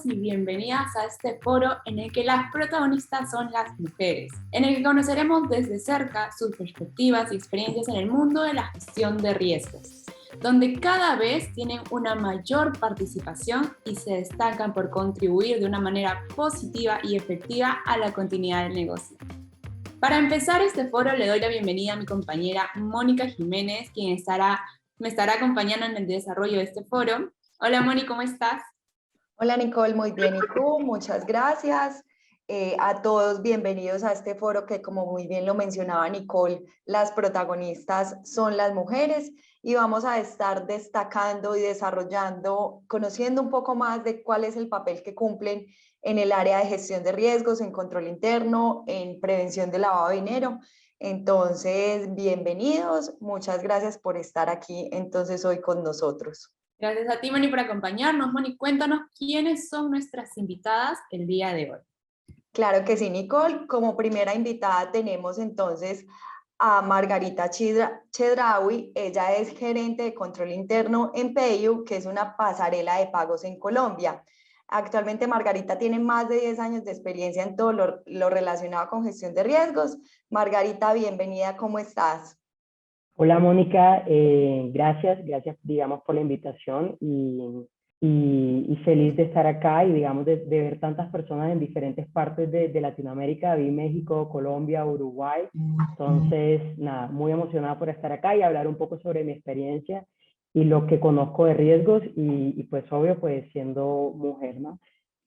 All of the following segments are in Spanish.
Bienvenidos y bienvenidas a este foro en el que las protagonistas son las mujeres, en el que conoceremos desde cerca sus perspectivas y experiencias en el mundo de la gestión de riesgos, donde cada vez tienen una mayor participación y se destacan por contribuir de una manera positiva y efectiva a la continuidad del negocio. Para empezar este foro le doy la bienvenida a mi compañera Mónica Jiménez, quien me estará acompañando en el desarrollo de este foro. Hola Moni, ¿cómo estás? Hola Nicole, muy bien. ¿Y tú? Muchas gracias. A todos bienvenidos a este foro que, como muy bien lo mencionaba Nicole, las protagonistas son las mujeres y vamos a estar destacando y desarrollando, conociendo un poco más de cuál es el papel que cumplen en el área de gestión de riesgos, en control interno, en prevención de lavado de dinero. Entonces, bienvenidos. Muchas gracias por estar aquí entonces hoy con nosotros. Gracias a ti, Moni, por acompañarnos. Moni, cuéntanos quiénes son nuestras invitadas el día de hoy. Claro que sí, Nicole. Como primera invitada tenemos entonces a Margarita Chedraui. Ella es gerente de control interno en Payu, que es una pasarela de pagos en Colombia. Actualmente Margarita tiene más de 10 años de experiencia en todo lo relacionado con gestión de riesgos. Margarita, bienvenida, ¿cómo estás? Hola Mónica, gracias, digamos por la invitación y feliz de estar acá y digamos de ver tantas personas en diferentes partes de Latinoamérica. Vi México, Colombia, Uruguay, entonces nada, muy emocionada por estar acá y hablar un poco sobre mi experiencia y lo que conozco de riesgos y pues obvio pues siendo mujer, ¿no?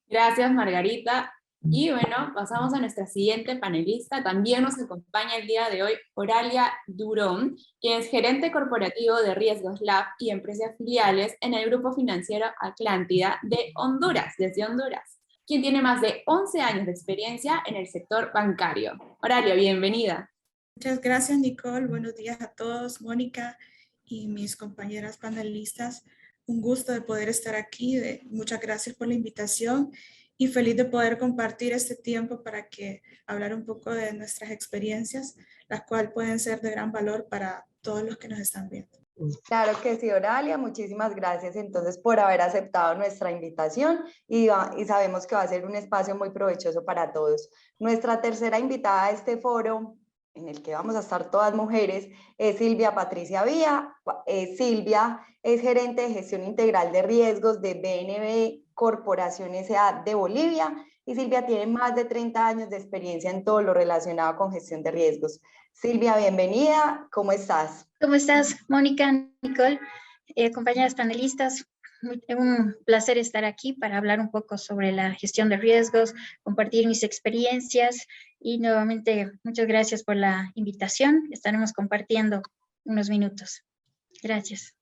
Gracias, Margarita. Y bueno, pasamos a nuestra siguiente panelista. También nos acompaña el día de hoy Oralia Durón, quien es gerente corporativo de Riesgos Lab y empresas filiales en el Grupo Financiero Atlántida de Honduras, desde Honduras, quien tiene más de 11 años de experiencia en el sector bancario. Oralia, bienvenida. Muchas gracias, Nicole. Buenos días a todos, Mónica y mis compañeras panelistas. Un gusto de poder estar aquí. Muchas gracias por la invitación y feliz de poder compartir este tiempo para hablar un poco de nuestras experiencias, las cuales pueden ser de gran valor para todos los que nos están viendo. Claro que sí, Oralia, muchísimas gracias entonces por haber aceptado nuestra invitación y sabemos que va a ser un espacio muy provechoso para todos. Nuestra tercera invitada a este foro, en el que vamos a estar todas mujeres, es Silvia Patricia Vía. Silvia es gerente de gestión integral de riesgos de BNB Corporación S.A. de Bolivia y Silvia tiene más de 30 años de experiencia en todo lo relacionado con gestión de riesgos. Silvia, bienvenida, ¿cómo estás? ¿Cómo estás, Mónica, Nicole, compañeras panelistas? Un placer estar aquí para hablar un poco sobre la gestión de riesgos, compartir mis experiencias y nuevamente muchas gracias por la invitación. Estaremos compartiendo unos minutos. Gracias.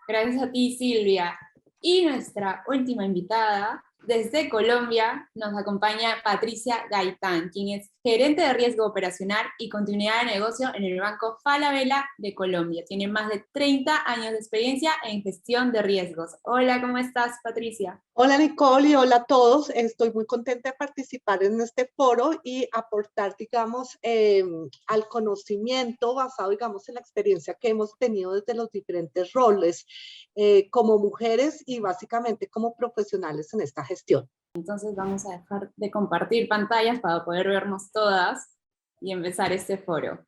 Gracias a ti, Silvia. Y nuestra última invitada, desde Colombia, nos acompaña Patricia Gaitán, quien es gerente de riesgo operacional y continuidad de negocio en el Banco Falabella de Colombia. Tiene más de 30 años de experiencia en gestión de riesgos. Hola, ¿cómo estás, Patricia? Hola Nicole y hola a todos. Estoy muy contenta de participar en este foro y aportar, digamos, al conocimiento basado, digamos, en la experiencia que hemos tenido desde los diferentes roles como mujeres y básicamente como profesionales en esta gestión. Entonces vamos a dejar de compartir pantallas para poder vernos todas y empezar este foro.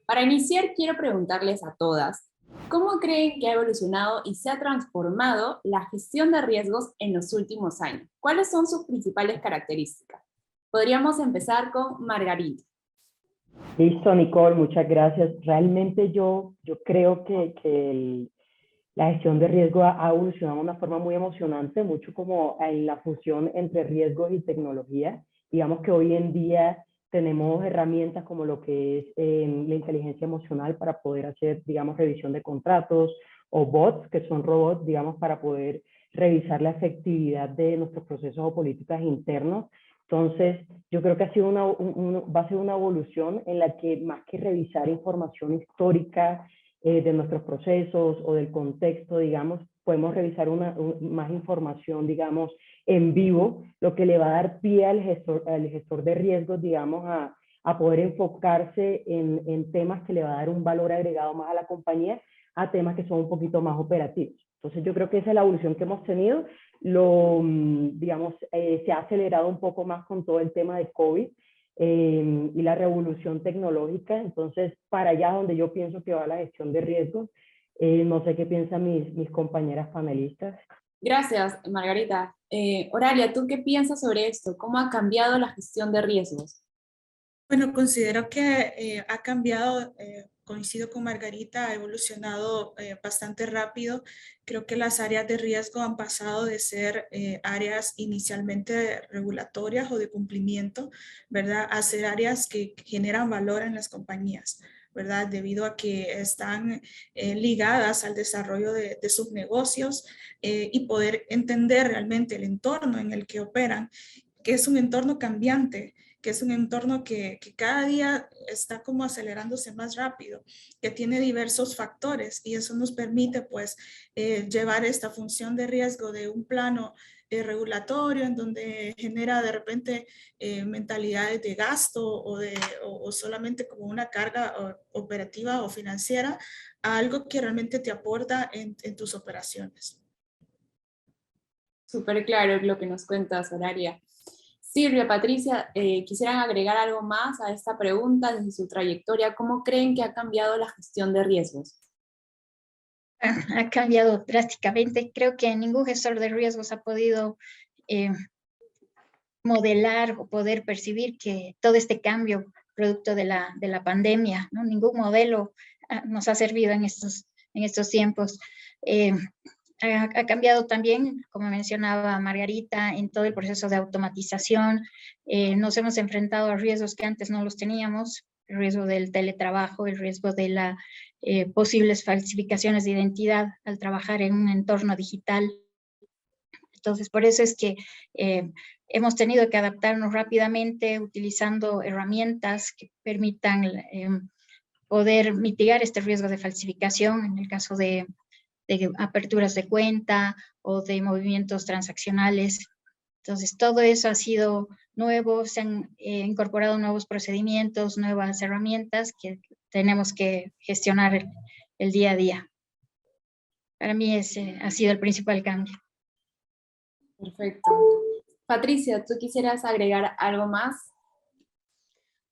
Para iniciar, quiero preguntarles a todas, ¿cómo creen que ha evolucionado y se ha transformado la gestión de riesgos en los últimos años? ¿Cuáles son sus principales características? Podríamos empezar con Margarita. Listo, Nicole, muchas gracias. Realmente yo creo que la gestión de riesgo ha evolucionado de una forma muy emocionante, mucho como en la fusión entre riesgos y tecnología. Digamos que hoy en día tenemos herramientas como lo que es la inteligencia emocional para poder hacer, digamos, revisión de contratos o bots, que son robots, digamos, para poder revisar la efectividad de nuestros procesos o políticas internos. Entonces, yo creo que ha sido va a ser una evolución en la que más que revisar información histórica, de nuestros procesos o del contexto, digamos, podemos revisar más información, digamos, en vivo, lo que le va a dar pie al gestor de riesgos, digamos, a poder enfocarse en temas que le va a dar un valor agregado más a la compañía, a temas que son un poquito más operativos. Entonces yo creo que esa es la evolución que hemos tenido. Digamos, se ha acelerado un poco más con todo el tema de COVID y la revolución tecnológica. Entonces, para allá donde yo pienso que va la gestión de riesgos. No sé qué piensan mis compañeras panelistas. Gracias, Margarita. Oralia, ¿tú qué piensas sobre esto? ¿Cómo ha cambiado la gestión de riesgos? Bueno, considero que ha cambiado, coincido con Margarita, ha evolucionado bastante rápido. Creo que las áreas de riesgo han pasado de ser áreas inicialmente regulatorias o de cumplimiento, ¿verdad?, a ser áreas que generan valor en las compañías, ¿verdad?, debido a que están ligadas al desarrollo de sus negocios y poder entender realmente el entorno en el que operan, que es un entorno cambiante, que es un entorno que cada día está como acelerándose más rápido, que tiene diversos factores y eso nos permite pues llevar esta función de riesgo de un plano regulatorio en donde genera de repente mentalidades de gasto o solamente como una carga operativa o financiera a algo que realmente te aporta en tus operaciones. Súper claro lo que nos cuentas, Oralia. Silvia, Patricia, ¿quisieran agregar algo más a esta pregunta desde su trayectoria? ¿Cómo creen que ha cambiado la gestión de riesgos? Ha cambiado drásticamente. Creo que ningún gestor de riesgos ha podido modelar o poder percibir que todo este cambio producto de la pandemia, ¿no? Ningún modelo nos ha servido en estos tiempos. Ha cambiado también, como mencionaba Margarita, en todo el proceso de automatización. Nos hemos enfrentado a riesgos que antes no los teníamos, el riesgo del teletrabajo, el riesgo de las posibles falsificaciones de identidad al trabajar en un entorno digital. Entonces, por eso es que hemos tenido que adaptarnos rápidamente utilizando herramientas que permitan poder mitigar este riesgo de falsificación en el caso de aperturas de cuenta o de movimientos transaccionales. Entonces, todo eso ha sido nuevo, se han incorporado nuevos procedimientos, nuevas herramientas que tenemos que gestionar el día a día. Para mí ese ha sido el principal cambio. Perfecto. Patricia, ¿tú quisieras agregar algo más?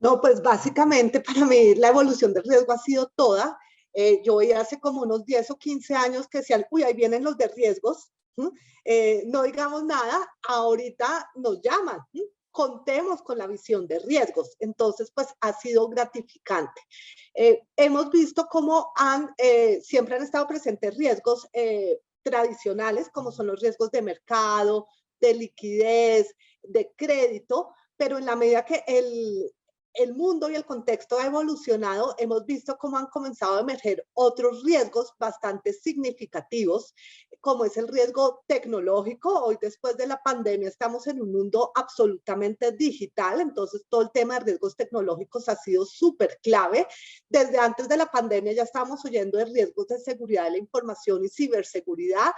No, pues básicamente para mí la evolución del riesgo ha sido toda. Yo veía hace como unos 10 o 15 años que decían, uy, ahí vienen los de riesgos, no digamos nada, ahorita nos llaman, contemos con la visión de riesgos. Entonces, pues ha sido gratificante. Hemos visto cómo siempre han estado presentes riesgos tradicionales, como son los riesgos de mercado, de liquidez, de crédito, pero en la medida que el mundo y el contexto ha evolucionado, hemos visto cómo han comenzado a emerger otros riesgos bastante significativos, como es el riesgo tecnológico. Hoy, después de la pandemia, estamos en un mundo absolutamente digital, entonces todo el tema de riesgos tecnológicos ha sido súper clave. Desde antes de la pandemia ya estábamos oyendo de riesgos de seguridad de la información y ciberseguridad,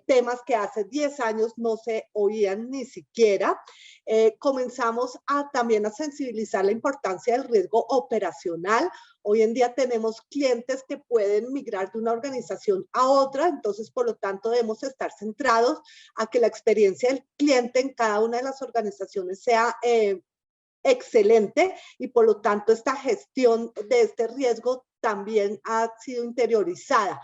temas que hace 10 años no se oían ni siquiera. Comenzamos también a sensibilizar la importancia del riesgo operacional. Hoy en día tenemos clientes que pueden migrar de una organización a otra, entonces por lo tanto debemos estar centrados a que la experiencia del cliente en cada una de las organizaciones sea excelente y por lo tanto esta gestión de este riesgo también ha sido interiorizada.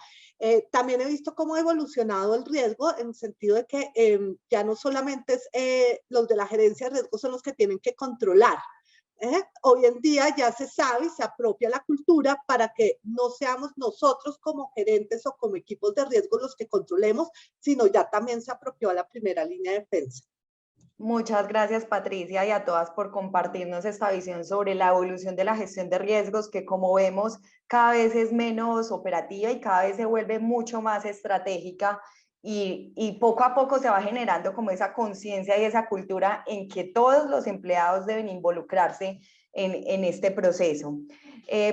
También he visto cómo ha evolucionado el riesgo en el sentido de que ya no solamente los de la gerencia de riesgo son los que tienen que controlar. Hoy en día ya se sabe y se apropia la cultura para que no seamos nosotros como gerentes o como equipos de riesgo los que controlemos, sino ya también se apropió a la primera línea de defensa. Muchas gracias, Patricia, y a todas por compartirnos esta visión sobre la evolución de la gestión de riesgos, que como vemos cada vez es menos operativa y cada vez se vuelve mucho más estratégica y poco a poco se va generando como esa conciencia y esa cultura en que todos los empleados deben involucrarse en este proceso.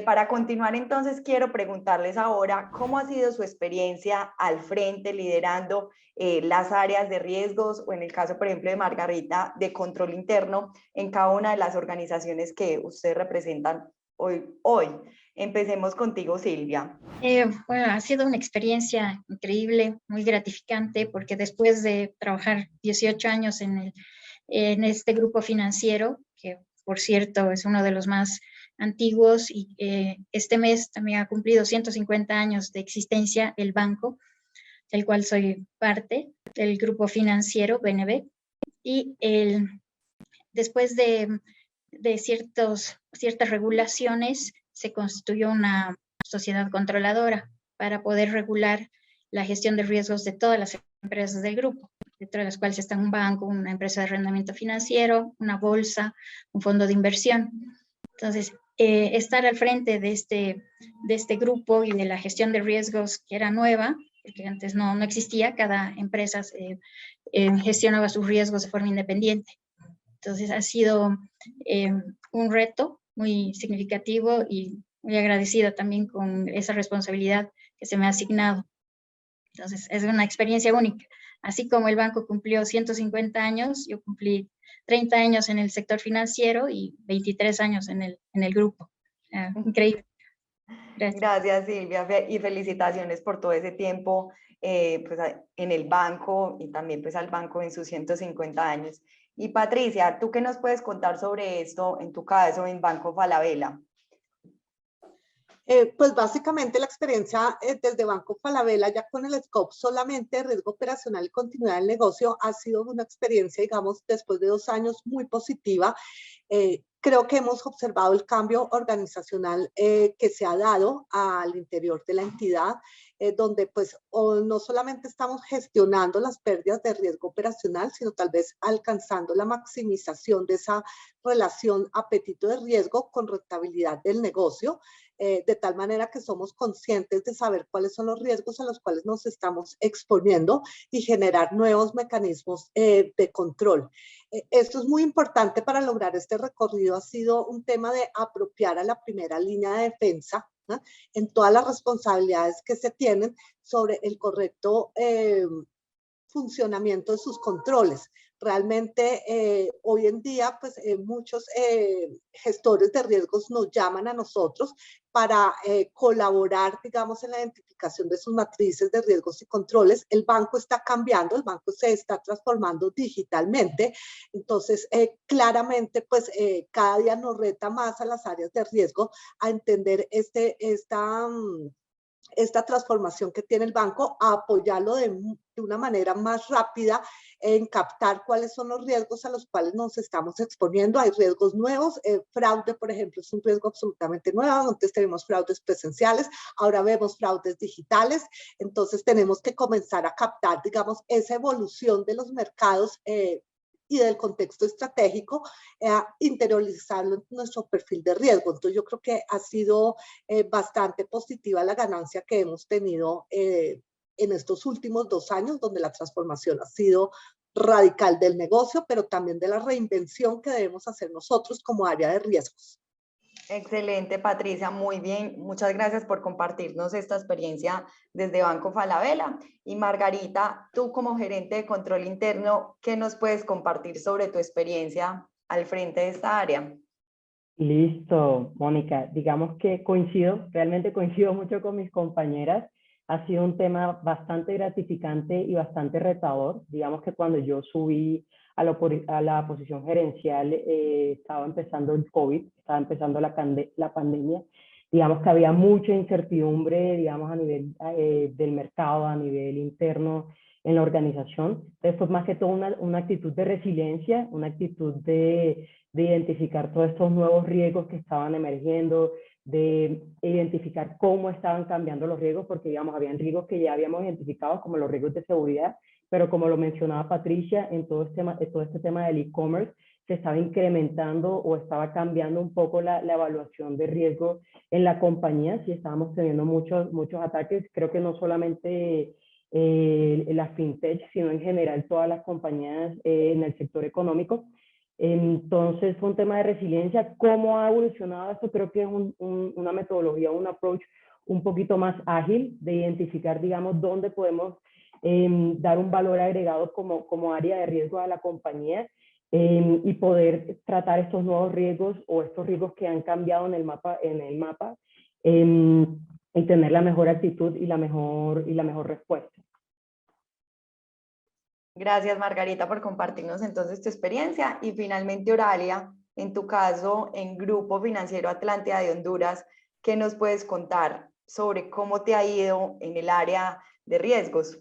Para continuar, entonces, quiero preguntarles ahora cómo ha sido su experiencia al frente, liderando las áreas de riesgos, o en el caso, por ejemplo, de Margarita, de control interno en cada una de las organizaciones que ustedes representan hoy. Empecemos contigo, Silvia. Bueno, ha sido una experiencia increíble, muy gratificante, porque después de trabajar 18 años en este grupo financiero, que por cierto es uno de los más antiguos, y este mes también ha cumplido 150 años de existencia el banco, del cual soy parte del grupo financiero BNB, y después de ciertas regulaciones se constituyó una sociedad controladora para poder regular la gestión de riesgos de todas las empresas del grupo, dentro de las cuales están un banco, una empresa de arrendamiento financiero, una bolsa, un fondo de inversión. Entonces, estar al frente de este grupo y de la gestión de riesgos, que era nueva, porque antes no existía, cada empresa gestionaba sus riesgos de forma independiente. Entonces, ha sido un reto muy significativo y muy agradecida también con esa responsabilidad que se me ha asignado. Entonces, es una experiencia única. Así como el banco cumplió 150 años, yo cumplí 30 años en el sector financiero y 23 años en el grupo. Increíble. Gracias. Gracias, Silvia, y felicitaciones por todo ese tiempo pues, en el banco y también pues, al banco en sus 150 años. Y Patricia, ¿tú qué nos puedes contar sobre esto en tu caso en Banco Falabella? Pues básicamente la experiencia desde Banco Falabella, ya con el scope solamente de riesgo operacional y continuidad del negocio, ha sido una experiencia, digamos, después de 2 años muy positiva. Creo que hemos observado el cambio organizacional que se ha dado al interior de la entidad, donde pues no solamente estamos gestionando las pérdidas de riesgo operacional, sino tal vez alcanzando la maximización de esa relación apetito de riesgo con rentabilidad del negocio, de tal manera que somos conscientes de saber cuáles son los riesgos a los cuales nos estamos exponiendo y generar nuevos mecanismos de control. Esto es muy importante para lograr este recorrido. Ha sido un tema de apropiar a la primera línea de defensa, ¿no?, en todas las responsabilidades que se tienen sobre el correcto funcionamiento de sus controles. Realmente hoy en día pues muchos gestores de riesgos nos llaman a nosotros para colaborar, digamos, en la identificación de sus matrices de riesgos y controles. El banco está cambiando, el banco se está transformando digitalmente, entonces claramente pues cada día nos reta más a las áreas de riesgo a entender esta transformación que tiene el banco, a apoyarlo de una manera más rápida en captar cuáles son los riesgos a los cuales nos estamos exponiendo. Hay riesgos nuevos, fraude, por ejemplo, es un riesgo absolutamente nuevo. Antes tenemos fraudes presenciales, ahora vemos fraudes digitales, entonces tenemos que comenzar a captar, digamos, esa evolución de los mercados y del contexto estratégico, interiorizarlo en nuestro perfil de riesgo. Entonces yo creo que ha sido bastante positiva la ganancia que hemos tenido en estos últimos 2 años, donde la transformación ha sido radical del negocio, pero también de la reinvención que debemos hacer nosotros como área de riesgos. Excelente, Patricia, muy bien. Muchas gracias por compartirnos esta experiencia desde Banco Falabella. Y Margarita, tú como gerente de control interno, ¿qué nos puedes compartir sobre tu experiencia al frente de esta área? Listo, Mónica. Digamos que realmente coincido mucho con mis compañeras. Ha sido un tema bastante gratificante y bastante retador. Digamos que cuando yo subí a la posición gerencial, estaba empezando el COVID, estaba empezando la pandemia. Digamos que había mucha incertidumbre, digamos, a nivel del mercado, a nivel interno en la organización. Entonces fue más que todo una actitud de resiliencia, una actitud de identificar todos estos nuevos riesgos que estaban emergiendo, de identificar cómo estaban cambiando los riesgos, porque digamos, habían riesgos que ya habíamos identificado, como los riesgos de seguridad, pero como lo mencionaba Patricia, en todo este tema del e-commerce, se estaba incrementando o estaba cambiando un poco la evaluación de riesgo en la compañía. Sí, estábamos teniendo muchos ataques, creo que no solamente la fintech, sino en general todas las compañías en el sector económico. Entonces fue un tema de resiliencia. ¿Cómo ha evolucionado esto? Creo que es una metodología, un approach un poquito más ágil de identificar, digamos, dónde podemos dar un valor agregado como área de riesgo a la compañía, y poder tratar estos nuevos riesgos o estos riesgos que han cambiado en el mapa, y tener la mejor actitud y la mejor respuesta. Gracias, Margarita, por compartirnos entonces tu experiencia. Y finalmente, Oralia, en tu caso, en Grupo Financiero Atlántida de Honduras, ¿qué nos puedes contar sobre cómo te ha ido en el área de riesgos?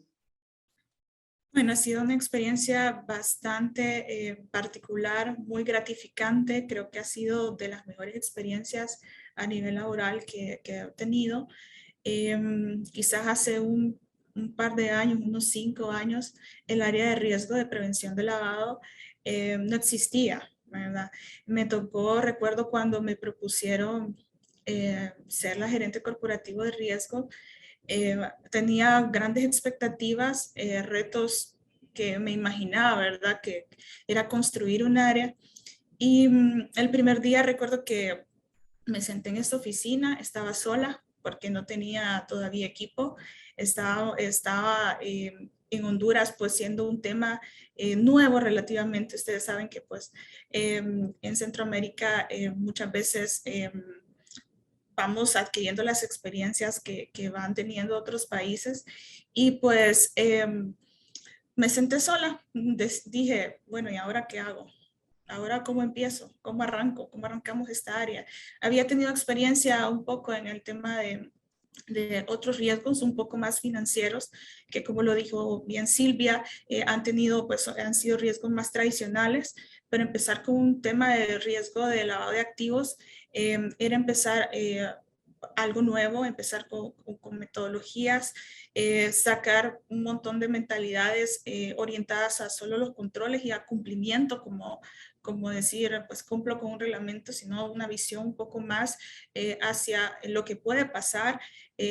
Bueno, ha sido una experiencia bastante particular, muy gratificante. Creo que ha sido de las mejores experiencias a nivel laboral que he tenido. Quizás hace un par de años, unos 5 años, el área de riesgo de prevención de lavado no existía, ¿verdad? Me tocó, recuerdo cuando me propusieron ser la gerente corporativo de riesgo, tenía grandes expectativas, retos que me imaginaba, ¿verdad? Que era construir un área. Y el primer día recuerdo que me senté en esta oficina, estaba sola porque no tenía todavía equipo, estaba en Honduras, pues siendo un tema nuevo relativamente. Ustedes saben que pues en Centroamérica muchas veces vamos adquiriendo las experiencias que van teniendo otros países y pues me senté sola, dije, bueno, ¿y ahora qué hago? Ahora, ¿cómo empiezo? ¿Cómo arranco? ¿Cómo arrancamos esta área? Había tenido experiencia un poco en el tema de otros riesgos un poco más financieros, que como lo dijo bien Silvia, han sido riesgos más tradicionales, pero empezar con un tema de riesgo de lavado de activos era empezar algo nuevo, empezar con metodologías, sacar un montón de mentalidades orientadas a solo los controles y a cumplimiento, como decir, pues cumplo con un reglamento, sino una visión un poco más hacia lo que puede pasar,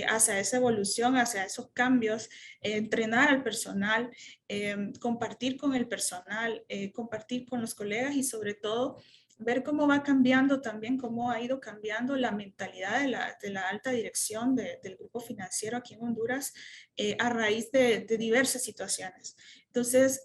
hacia esa evolución, hacia esos cambios, entrenar al personal, compartir con el personal, compartir con los colegas y sobre todo ver cómo va cambiando también, cómo ha ido cambiando la mentalidad de la alta dirección del grupo financiero aquí en Honduras a raíz de diversas situaciones. Entonces,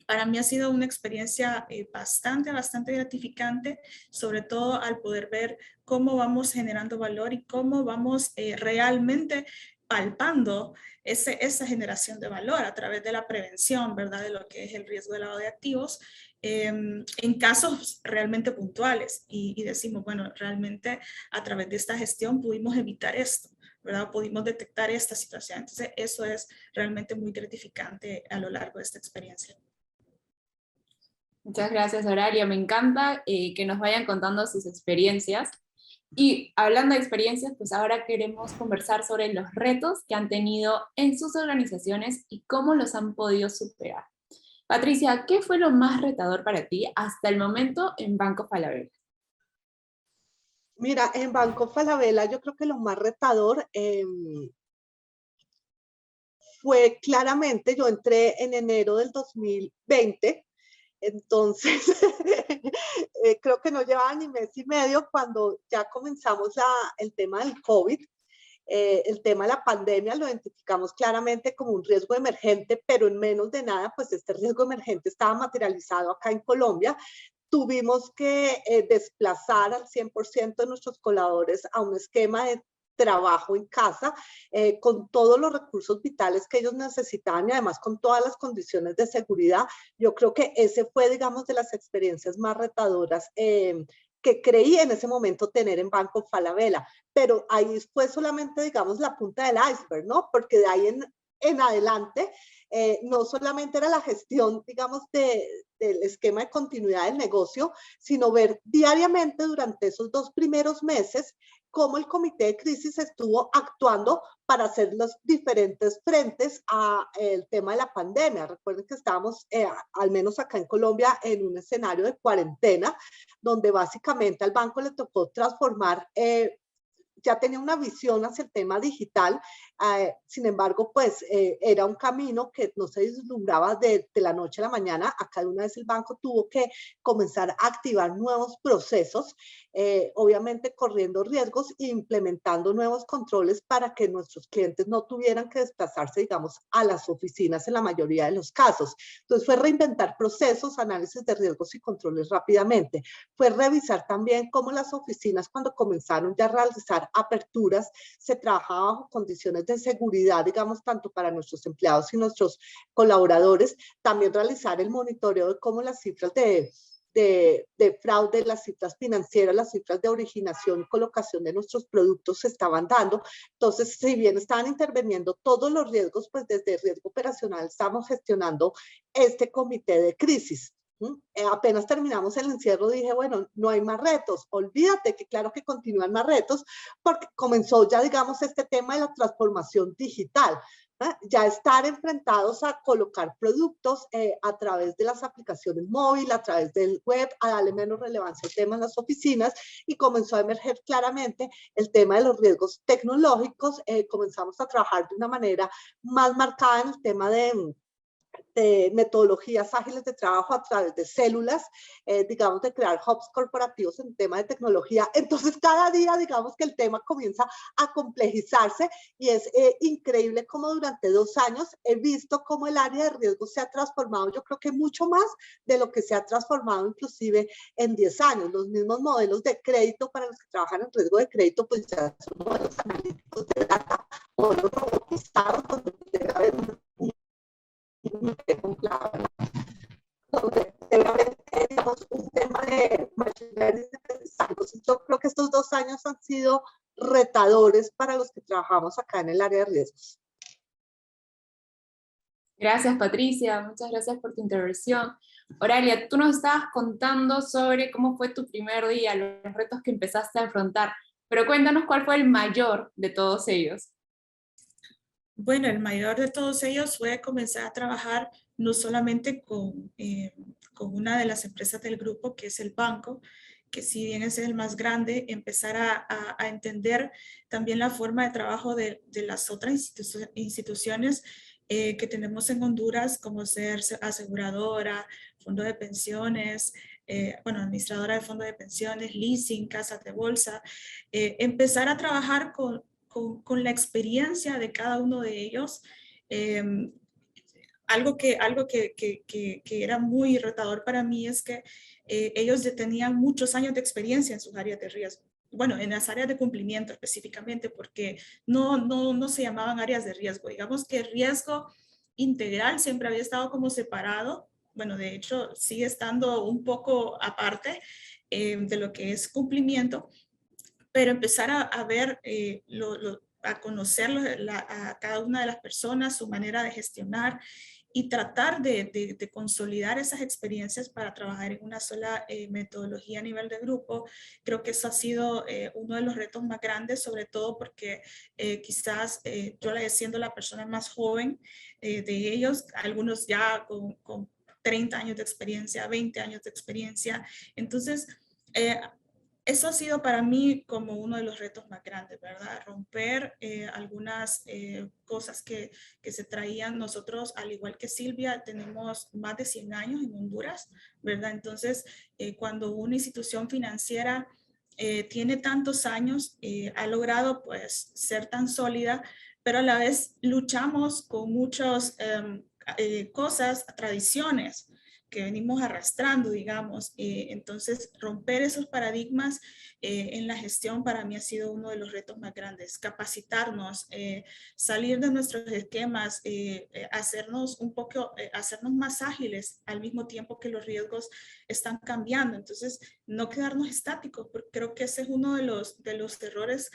para mí ha sido una experiencia bastante gratificante, sobre todo al poder ver cómo vamos generando valor y cómo vamos realmente palpando esa generación de valor a través de la prevención, ¿verdad? De lo que es el riesgo de lavado de activos en casos realmente puntuales y decimos, bueno, realmente a través de esta gestión pudimos evitar esto, ¿verdad? Pudimos detectar esta situación. Entonces, eso es realmente muy gratificante a lo largo de esta experiencia. Muchas gracias, Oralia. Me encanta que nos vayan contando sus experiencias. Y hablando de experiencias, pues ahora queremos conversar sobre los retos que han tenido en sus organizaciones y cómo los han podido superar. Patricia, ¿qué fue lo más retador para ti hasta el momento en Banco Falabella? Mira, en Banco Falabella yo creo que lo más retador fue claramente, yo entré en enero del 2020, entonces creo que no llevaba ni mes y medio cuando ya comenzamos el tema del COVID. El tema de la pandemia lo identificamos claramente como un riesgo emergente, pero en menos de nada, pues este riesgo emergente estaba materializado acá en Colombia. Tuvimos que desplazar al 100% de nuestros colaboradores a un esquema de trabajo en casa, con todos los recursos vitales que ellos necesitaban y además con todas las condiciones de seguridad. Yo creo que ese fue, digamos, de las experiencias más retadoras que creí en ese momento tener en Banco Falabella, pero ahí fue solamente, digamos, la punta del iceberg, ¿no? Porque de ahí en adelante, no solamente era la gestión, digamos, del esquema de continuidad del negocio, sino ver diariamente durante esos 2 primeros meses cómo el comité de crisis estuvo actuando para hacer los diferentes frentes al tema de la pandemia. Recuerden que estábamos, al menos acá en Colombia, en un escenario de cuarentena, donde básicamente al banco le tocó transformar ya tenía una visión hacia el tema digital, sin embargo, pues era un camino que no se vislumbraba de la noche a la mañana. Acá de una vez el banco tuvo que comenzar a activar nuevos procesos, obviamente corriendo riesgos e implementando nuevos controles para que nuestros clientes no tuvieran que desplazarse, digamos, a las oficinas en la mayoría de los casos. Entonces fue reinventar procesos, análisis de riesgos y controles rápidamente. Fue revisar también cómo las oficinas, cuando comenzaron ya a realizar aperturas, se trabajaba bajo condiciones de seguridad, digamos, tanto para nuestros empleados y nuestros colaboradores. También realizar el monitoreo de cómo las cifras de fraude, las cifras financieras, las cifras de originación y colocación de nuestros productos se estaban dando. Entonces, si bien estaban interviniendo todos los riesgos, pues desde el riesgo operacional estamos gestionando este comité de crisis. Apenas terminamos el encierro dije, bueno, no hay más retos, olvídate que claro que continúan más retos, porque comenzó ya, digamos, este tema de la transformación digital. Ya estar enfrentados a colocar productos a través de las aplicaciones móviles, a través del web, a darle menos relevancia al tema en las oficinas, y comenzó a emerger claramente el tema de los riesgos tecnológicos. Comenzamos a trabajar de una manera más marcada en el tema de metodologías ágiles de trabajo a través de células, digamos, de crear hubs corporativos en tema de tecnología. Entonces, cada día, digamos que el tema comienza a complejizarse, y es increíble cómo durante 2 años he visto cómo el área de riesgo se ha transformado, yo creo que mucho más de lo que se ha transformado inclusive en 10 años. Los mismos modelos de crédito para los que trabajan en riesgo de crédito, pues ya son modelos analíticos de data, modelos robotizados, donde debe haber donde debe haber, digamos, un tema de machine learning. Entonces, yo creo que estos 2 años han sido retadores para los que trabajamos acá en el área de riesgos. Gracias, Patricia. Muchas gracias por tu intervención. Oralia, tú nos estabas contando sobre cómo fue tu primer día, los retos que empezaste a afrontar, pero cuéntanos cuál fue el mayor de todos ellos. Bueno, el mayor de todos ellos fue comenzar a trabajar no solamente con una de las empresas del grupo, que es el banco, que si bien ese es el más grande, empezar a entender también la forma de trabajo de las otras instituciones que tenemos en Honduras, como ser aseguradora, fondo de pensiones, administradora de fondo de pensiones, leasing, casas de bolsa, empezar a trabajar con la experiencia de cada uno de ellos. Algo que era muy retador para mí es que ellos ya tenían muchos años de experiencia en sus áreas de riesgo. Bueno, en las áreas de cumplimiento específicamente, porque no se llamaban áreas de riesgo. Digamos que el riesgo integral siempre había estado como separado. Bueno, de hecho, sigue estando un poco aparte de lo que es cumplimiento, pero empezar a ver, a conocer a cada una de las personas, su manera de gestionar, y tratar de consolidar esas experiencias para trabajar en una sola metodología a nivel de grupo. Creo que eso ha sido uno de los retos más grandes, sobre todo porque quizás yo siendo la persona más joven de ellos, algunos ya con 30 años de experiencia, 20 años de experiencia. Entonces, eso ha sido para mí como uno de los retos más grandes, ¿verdad? Romper algunas cosas que se traían. Nosotros, al igual que Silvia, tenemos más de 100 años en Honduras, ¿verdad? Entonces, cuando una institución financiera tiene tantos años, ha logrado pues ser tan sólida, pero a la vez luchamos con muchas cosas, tradiciones que venimos arrastrando, digamos. Entonces, romper esos paradigmas en la gestión para mí ha sido uno de los retos más grandes. Capacitarnos, salir de nuestros esquemas, hacernos más ágiles al mismo tiempo que los riesgos están cambiando. Entonces, no quedarnos estáticos, porque creo que ese es uno de los errores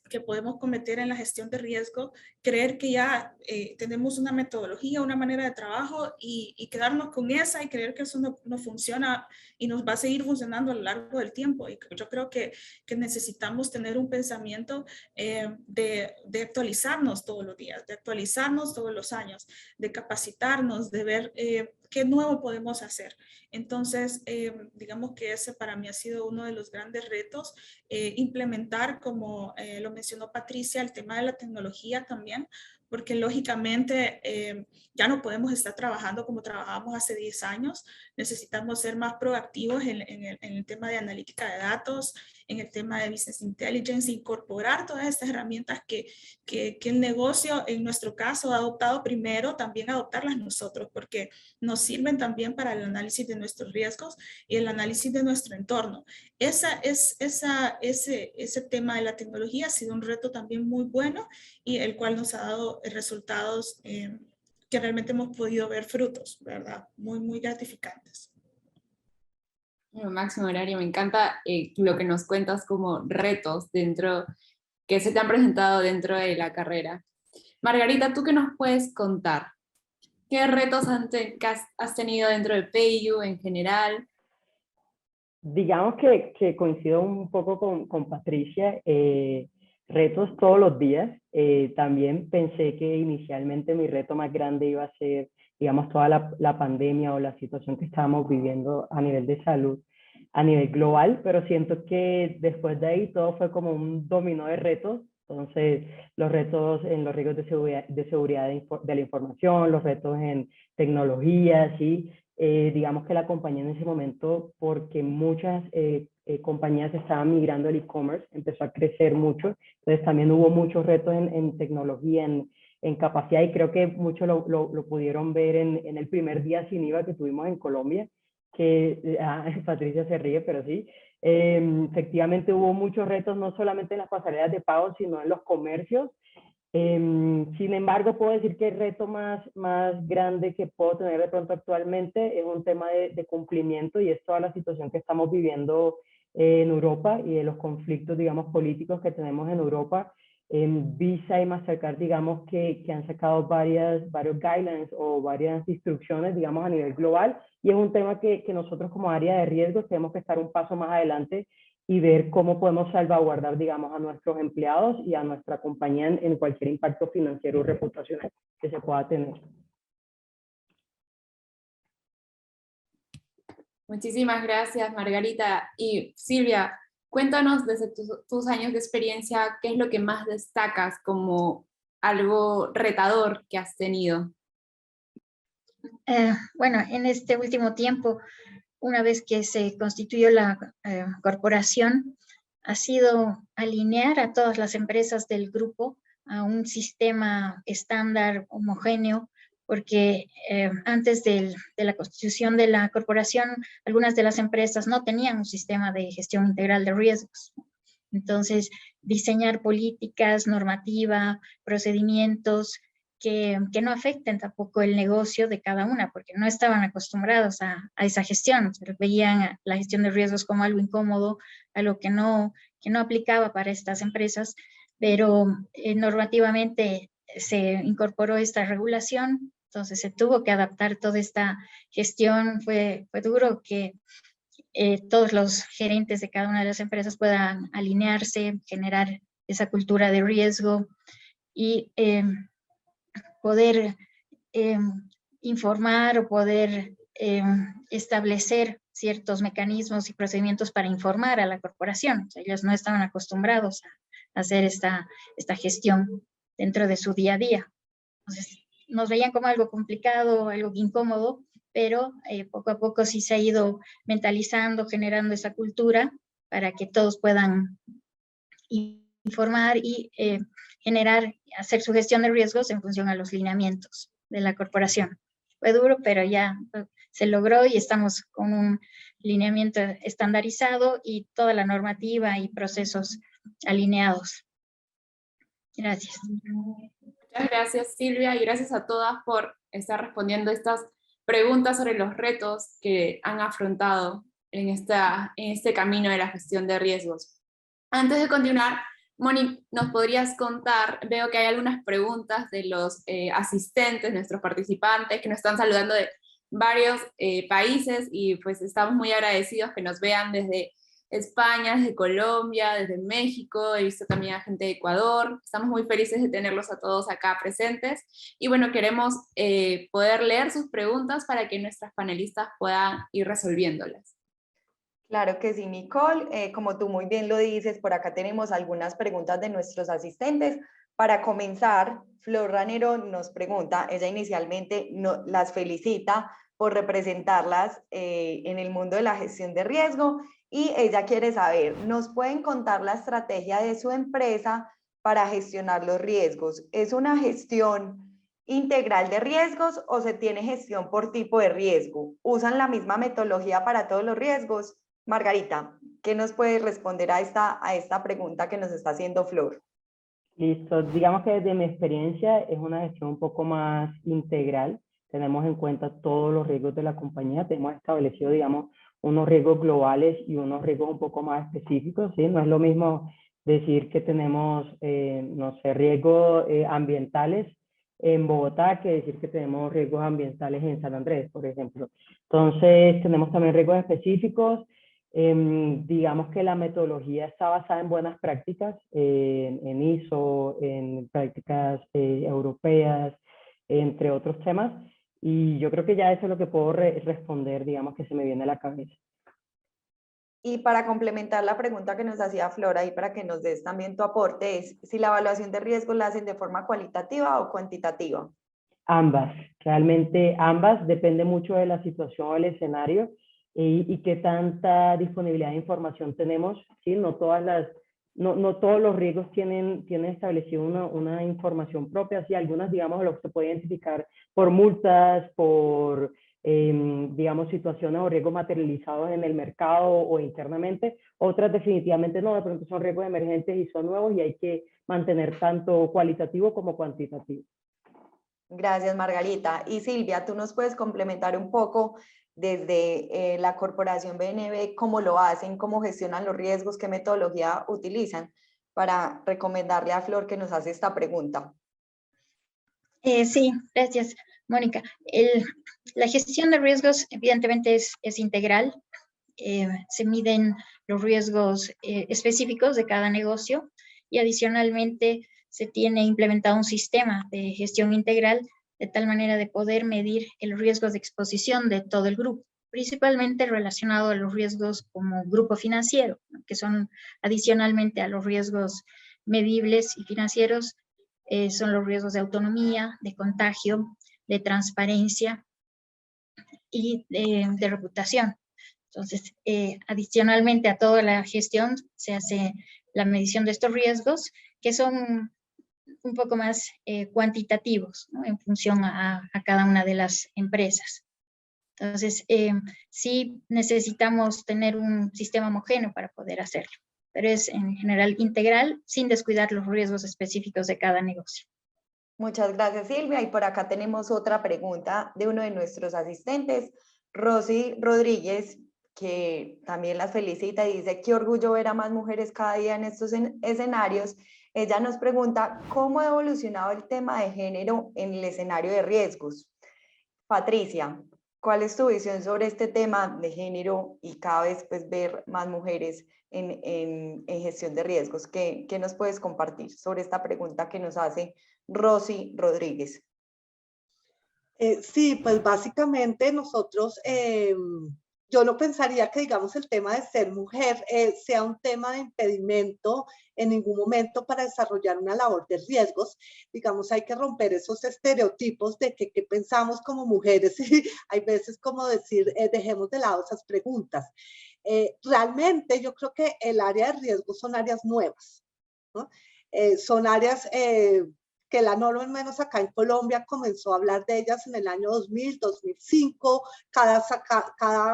que podemos cometer en la gestión de riesgo, creer que ya tenemos una metodología, una manera de trabajo y quedarnos con esa y creer que eso no funciona y nos va a seguir funcionando a lo largo del tiempo. Y yo creo que necesitamos tener un pensamiento de actualizarnos todos los días, de actualizarnos todos los años, de capacitarnos, de ver ¿qué nuevo podemos hacer? Entonces, digamos que ese para mí ha sido uno de los grandes retos, implementar, como lo mencionó Patricia, el tema de la tecnología también, porque lógicamente ya no podemos estar trabajando como trabajábamos hace 10 años, necesitamos ser más proactivos en el tema de analítica de datos, en el tema de business intelligence, incorporar todas estas herramientas que el negocio, en nuestro caso, ha adoptado primero, también adoptarlas nosotros, porque nos sirven también para el análisis de nuestros riesgos y el análisis de nuestro entorno. Ese tema de la tecnología ha sido un reto también muy bueno y el cual nos ha dado resultados que realmente hemos podido ver frutos, ¿verdad? Muy, muy gratificantes. Máximo Horario, me encanta lo que nos cuentas como retos que se te han presentado dentro de la carrera. Margarita, ¿tú qué nos puedes contar? ¿Qué retos has tenido dentro de PayU en general? Digamos que coincido un poco con Patricia, retos todos los días. También pensé que inicialmente mi reto más grande iba a ser, digamos, toda la pandemia o la situación que estábamos viviendo a nivel de salud, a nivel global, pero siento que después de ahí todo fue como un dominó de retos. Entonces, los retos en los riesgos de seguridad de la información, los retos en tecnología, ¿sí? Digamos que la compañía en ese momento, porque muchas compañías estaban migrando al e-commerce, empezó a crecer mucho, entonces también hubo muchos retos en tecnología, en capacidad, y creo que muchos lo pudieron ver en el primer día sin IVA que tuvimos en Colombia, que Patricia se ríe, pero sí, efectivamente hubo muchos retos, no solamente en las pasarelas de pago, sino en los comercios. Sin embargo, puedo decir que el reto más grande que puedo tener de pronto actualmente es un tema de cumplimiento, y es toda la situación que estamos viviendo en Europa y de los conflictos, digamos, políticos que tenemos en Europa. Visa y Mastercard, digamos, que han sacado varios guidelines o varias instrucciones, digamos, a nivel global, y es un tema que nosotros como área de riesgos tenemos que estar un paso más adelante y ver cómo podemos salvaguardar, digamos, a nuestros empleados y a nuestra compañía en cualquier impacto financiero o reputacional que se pueda tener. Muchísimas gracias, Margarita. Y Silvia, cuéntanos desde tus años de experiencia, ¿qué es lo que más destacas como algo retador que has tenido? Bueno, en este último tiempo, una vez que se constituyó la corporación, ha sido alinear a todas las empresas del grupo a un sistema estándar homogéneo, porque antes de la constitución de la corporación, algunas de las empresas no tenían un sistema de gestión integral de riesgos. Entonces, diseñar políticas, normativa, procedimientos que no afecten tampoco el negocio de cada una, porque no estaban acostumbrados a esa gestión. Veían la gestión de riesgos como algo incómodo, algo que no aplicaba para estas empresas, pero normativamente se incorporó esta regulación, entonces se tuvo que adaptar toda esta gestión. Fue duro que todos los gerentes de cada una de las empresas puedan alinearse, generar esa cultura de riesgo y poder informar o poder establecer ciertos mecanismos y procedimientos para informar a la corporación. O sea, ellos no estaban acostumbrados a hacer esta gestión dentro de su día a día. Entonces, nos veían como algo complicado, algo incómodo, pero poco a poco sí se ha ido mentalizando, generando esa cultura para que todos puedan informar y hacer su gestión de riesgos en función a los lineamientos de la corporación. Fue duro, pero ya se logró y estamos con un lineamiento estandarizado y toda la normativa y procesos alineados. Gracias. Muchas gracias, Silvia, y gracias a todas por estar respondiendo estas preguntas sobre los retos que han afrontado en este camino de la gestión de riesgos. Antes de continuar, Moni, ¿nos podrías contar? Veo que hay algunas preguntas de los asistentes, nuestros participantes, que nos están saludando de varios países, y pues estamos muy agradecidos que nos vean desde España, desde Colombia, desde México, he visto también a gente de Ecuador. Estamos muy felices de tenerlos a todos acá presentes. Y bueno, queremos poder leer sus preguntas para que nuestras panelistas puedan ir resolviéndolas. Claro que sí, Nicole. Como tú muy bien lo dices, por acá tenemos algunas preguntas de nuestros asistentes. Para comenzar, Flor Ranero nos pregunta, ella inicialmente las felicita por representarlas en el mundo de la gestión de riesgo y ella quiere saber, ¿nos pueden contar la estrategia de su empresa para gestionar los riesgos? ¿Es una gestión integral de riesgos o se tiene gestión por tipo de riesgo? ¿Usan la misma metodología para todos los riesgos? Margarita, ¿qué nos puedes responder a esta pregunta que nos está haciendo Flor? Listo, digamos que desde mi experiencia es una gestión un poco más integral. Tenemos en cuenta todos los riesgos de la compañía. Tenemos establecido, digamos, unos riesgos globales y unos riesgos un poco más específicos, ¿sí? No es lo mismo decir que tenemos, no sé, riesgos ambientales en Bogotá que decir que tenemos riesgos ambientales en San Andrés, por ejemplo. Entonces, tenemos también riesgos específicos. Digamos que la metodología está basada en buenas prácticas, en ISO, en prácticas europeas, entre otros temas. Y yo creo que ya eso es lo que puedo responder, digamos, que se me viene a la cabeza. Y para complementar la pregunta que nos hacía Flora y para que nos des también tu aporte, es si la evaluación de riesgos la hacen de forma cualitativa o cuantitativa. Ambas, realmente ambas, depende mucho de la situación o el escenario y qué tanta disponibilidad de información tenemos, ¿sí? No todos los riesgos tienen establecido una información propia, sí, algunas, digamos, lo que se puede identificar por multas, por, digamos, situaciones o riesgos materializados en el mercado o internamente, otras definitivamente no, de pronto son riesgos emergentes y son nuevos y hay que mantener tanto cualitativo como cuantitativo. Gracias, Margarita. Y Silvia, tú nos puedes complementar un poco desde la corporación BNB, cómo lo hacen, cómo gestionan los riesgos, qué metodología utilizan para recomendarle a Flor que nos hace esta pregunta. Sí, gracias, Mónica. La gestión de riesgos evidentemente es integral. Se miden los riesgos específicos de cada negocio y adicionalmente se tiene implementado un sistema de gestión integral de tal manera de poder medir el riesgo de exposición de todo el grupo, principalmente relacionado a los riesgos como grupo financiero, ¿no? Que son adicionalmente a los riesgos medibles y financieros, son los riesgos de autonomía, de contagio, de transparencia y de reputación. Entonces, adicionalmente a toda la gestión se hace la medición de estos riesgos que son un poco más cuantitativos, ¿no? En función a cada una de las empresas. Entonces, sí necesitamos tener un sistema homogéneo para poder hacerlo, pero es en general integral sin descuidar los riesgos específicos de cada negocio. Muchas gracias, Silvia. Y por acá tenemos otra pregunta de uno de nuestros asistentes, Rosy Rodríguez, que también las felicita y dice, qué orgullo ver a más mujeres cada día en estos escenarios. Ella nos pregunta, ¿cómo ha evolucionado el tema de género en el escenario de riesgos? Patricia, ¿cuál es tu visión sobre este tema de género y cada vez pues, ver más mujeres en gestión de riesgos? ¿Qué nos puedes compartir sobre esta pregunta que nos hace Rosy Rodríguez? Sí, pues básicamente nosotros, yo no pensaría que, digamos, el tema de ser mujer sea un tema de impedimento en ningún momento para desarrollar una labor de riesgos. Digamos, hay que romper esos estereotipos de que pensamos como mujeres y hay veces como decir, dejemos de lado esas preguntas. Realmente yo creo que el área de riesgos son áreas nuevas, ¿no? Son áreas que la norma, al menos acá en Colombia, comenzó a hablar de ellas en el año 2000, 2005, cada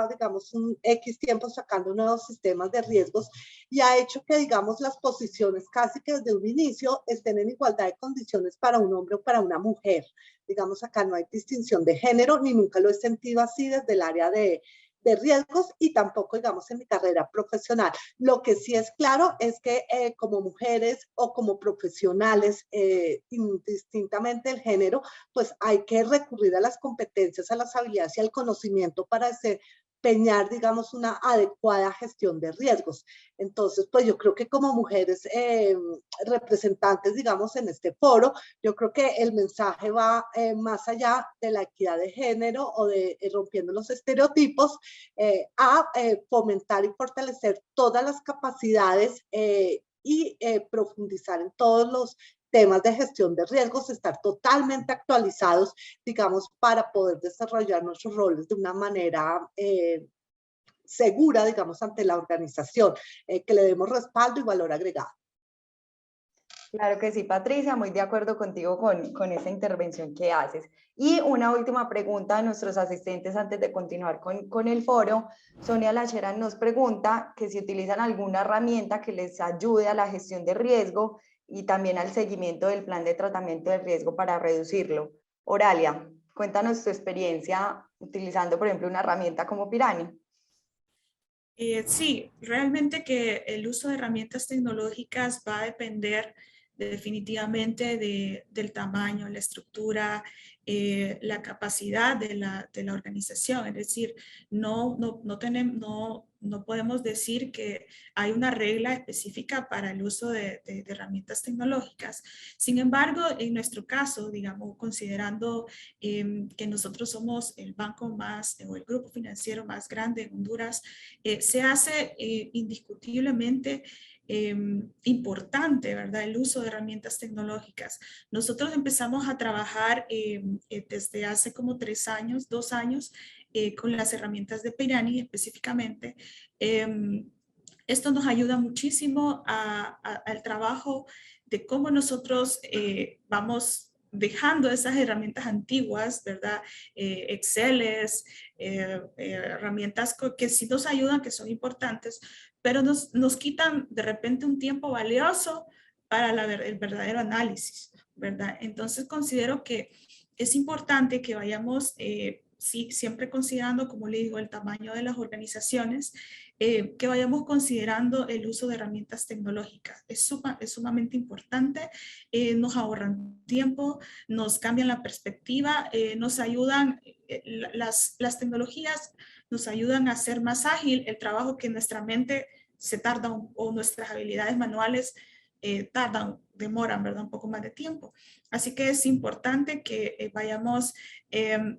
digamos, un X tiempo sacando nuevos sistemas de riesgos y ha hecho que, digamos, las posiciones casi que desde un inicio estén en igualdad de condiciones para un hombre o para una mujer. Digamos, acá no hay distinción de género, ni nunca lo he sentido así desde el área de riesgos y tampoco, digamos, en mi carrera profesional. Lo que sí es claro es que como mujeres o como profesionales, indistintamente del género, pues hay que recurrir a las competencias, a las habilidades y al conocimiento desempeñar, digamos, una adecuada gestión de riesgos. Entonces, pues yo creo que como mujeres representantes, digamos, en este foro, yo creo que el mensaje va más allá de la equidad de género o de rompiendo los estereotipos, a fomentar y fortalecer todas las capacidades y profundizar en todos los temas de gestión de riesgos, estar totalmente actualizados, digamos, para poder desarrollar nuestros roles de una manera segura, digamos, ante la organización, que le demos respaldo y valor agregado. Claro que sí, Patricia, muy de acuerdo contigo con esa intervención que haces. Y una última pregunta a nuestros asistentes antes de continuar con el foro. Sonia Lacheran nos pregunta que si utilizan alguna herramienta que les ayude a la gestión de riesgo y también al seguimiento del plan de tratamiento del riesgo para reducirlo. Oralia, cuéntanos tu experiencia utilizando, por ejemplo, una herramienta como Pirani. Sí, realmente que el uso de herramientas tecnológicas va a depender definitivamente del tamaño, la estructura, la capacidad de la organización. Es decir, no podemos decir que hay una regla específica para el uso de herramientas tecnológicas. Sin embargo, en nuestro caso, digamos, considerando que nosotros somos el banco más o el grupo financiero más grande en Honduras, se hace indiscutiblemente importante, ¿verdad? El uso de herramientas tecnológicas. Nosotros empezamos a trabajar desde hace como 3 años, 2 años, con las herramientas de Pirani específicamente. Esto nos ayuda muchísimo al trabajo de cómo nosotros vamos dejando esas herramientas antiguas, ¿verdad? Exceles, herramientas que sí nos ayudan, que son importantes, pero nos quitan de repente un tiempo valioso para el verdadero análisis, ¿verdad? Entonces considero que es importante que vayamos, sí, siempre considerando, como le digo, el tamaño de las organizaciones, que vayamos considerando el uso de herramientas tecnológicas. Es sumamente importante, nos ahorran tiempo, nos cambian la perspectiva, nos ayudan, las tecnologías nos ayudan a hacer más ágil el trabajo que nuestra mente se tarda o nuestras habilidades manuales demoran, ¿verdad? Un poco más de tiempo. Así que es importante que vayamos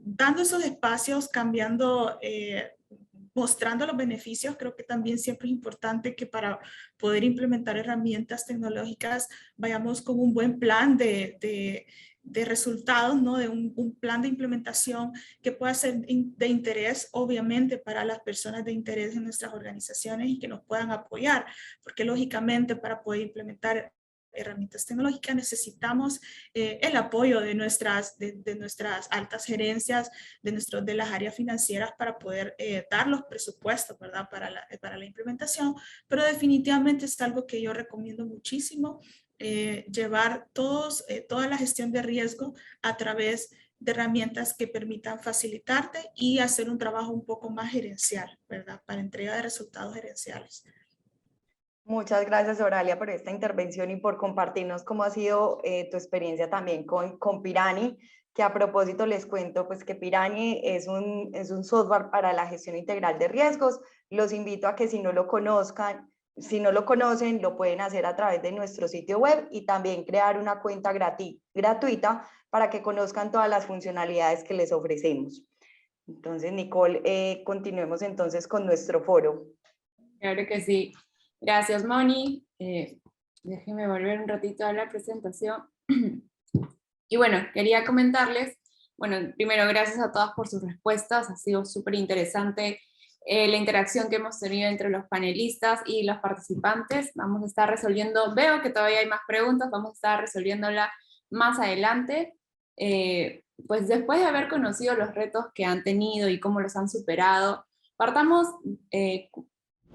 dando esos espacios, cambiando, mostrando los beneficios. Creo que también siempre es importante que para poder implementar herramientas tecnológicas vayamos con un buen plan de resultados, ¿no? De un plan de implementación que pueda ser de interés, obviamente, para las personas de interés en nuestras organizaciones y que nos puedan apoyar, porque lógicamente para poder implementar herramientas tecnológicas necesitamos el apoyo de nuestras altas gerencias, de las áreas financieras para poder dar los presupuestos, ¿verdad? Para la implementación, pero definitivamente es algo que yo recomiendo muchísimo, llevar toda la gestión de riesgo a través de herramientas que permitan facilitarte y hacer un trabajo un poco más gerencial, ¿verdad? Para entrega de resultados gerenciales. Muchas gracias, Oralia, por esta intervención y por compartirnos cómo ha sido tu experiencia también con Pirani, que a propósito les cuento pues que Pirani es un software para la gestión integral de riesgos. Los invito a que si no lo conocen, lo pueden hacer a través de nuestro sitio web y también crear una cuenta gratuita para que conozcan todas las funcionalidades que les ofrecemos. Entonces, Nicole, continuemos entonces con nuestro foro. Claro que sí. Gracias, Moni. Déjenme volver un ratito a la presentación. Y bueno, quería comentarles, bueno, primero gracias a todas por sus respuestas, ha sido súper interesante la interacción que hemos tenido entre los panelistas y los participantes. Vamos a estar resolviendo, veo que todavía hay más preguntas, vamos a estar resolviéndolas más adelante. Pues después de haber conocido los retos que han tenido y cómo los han superado,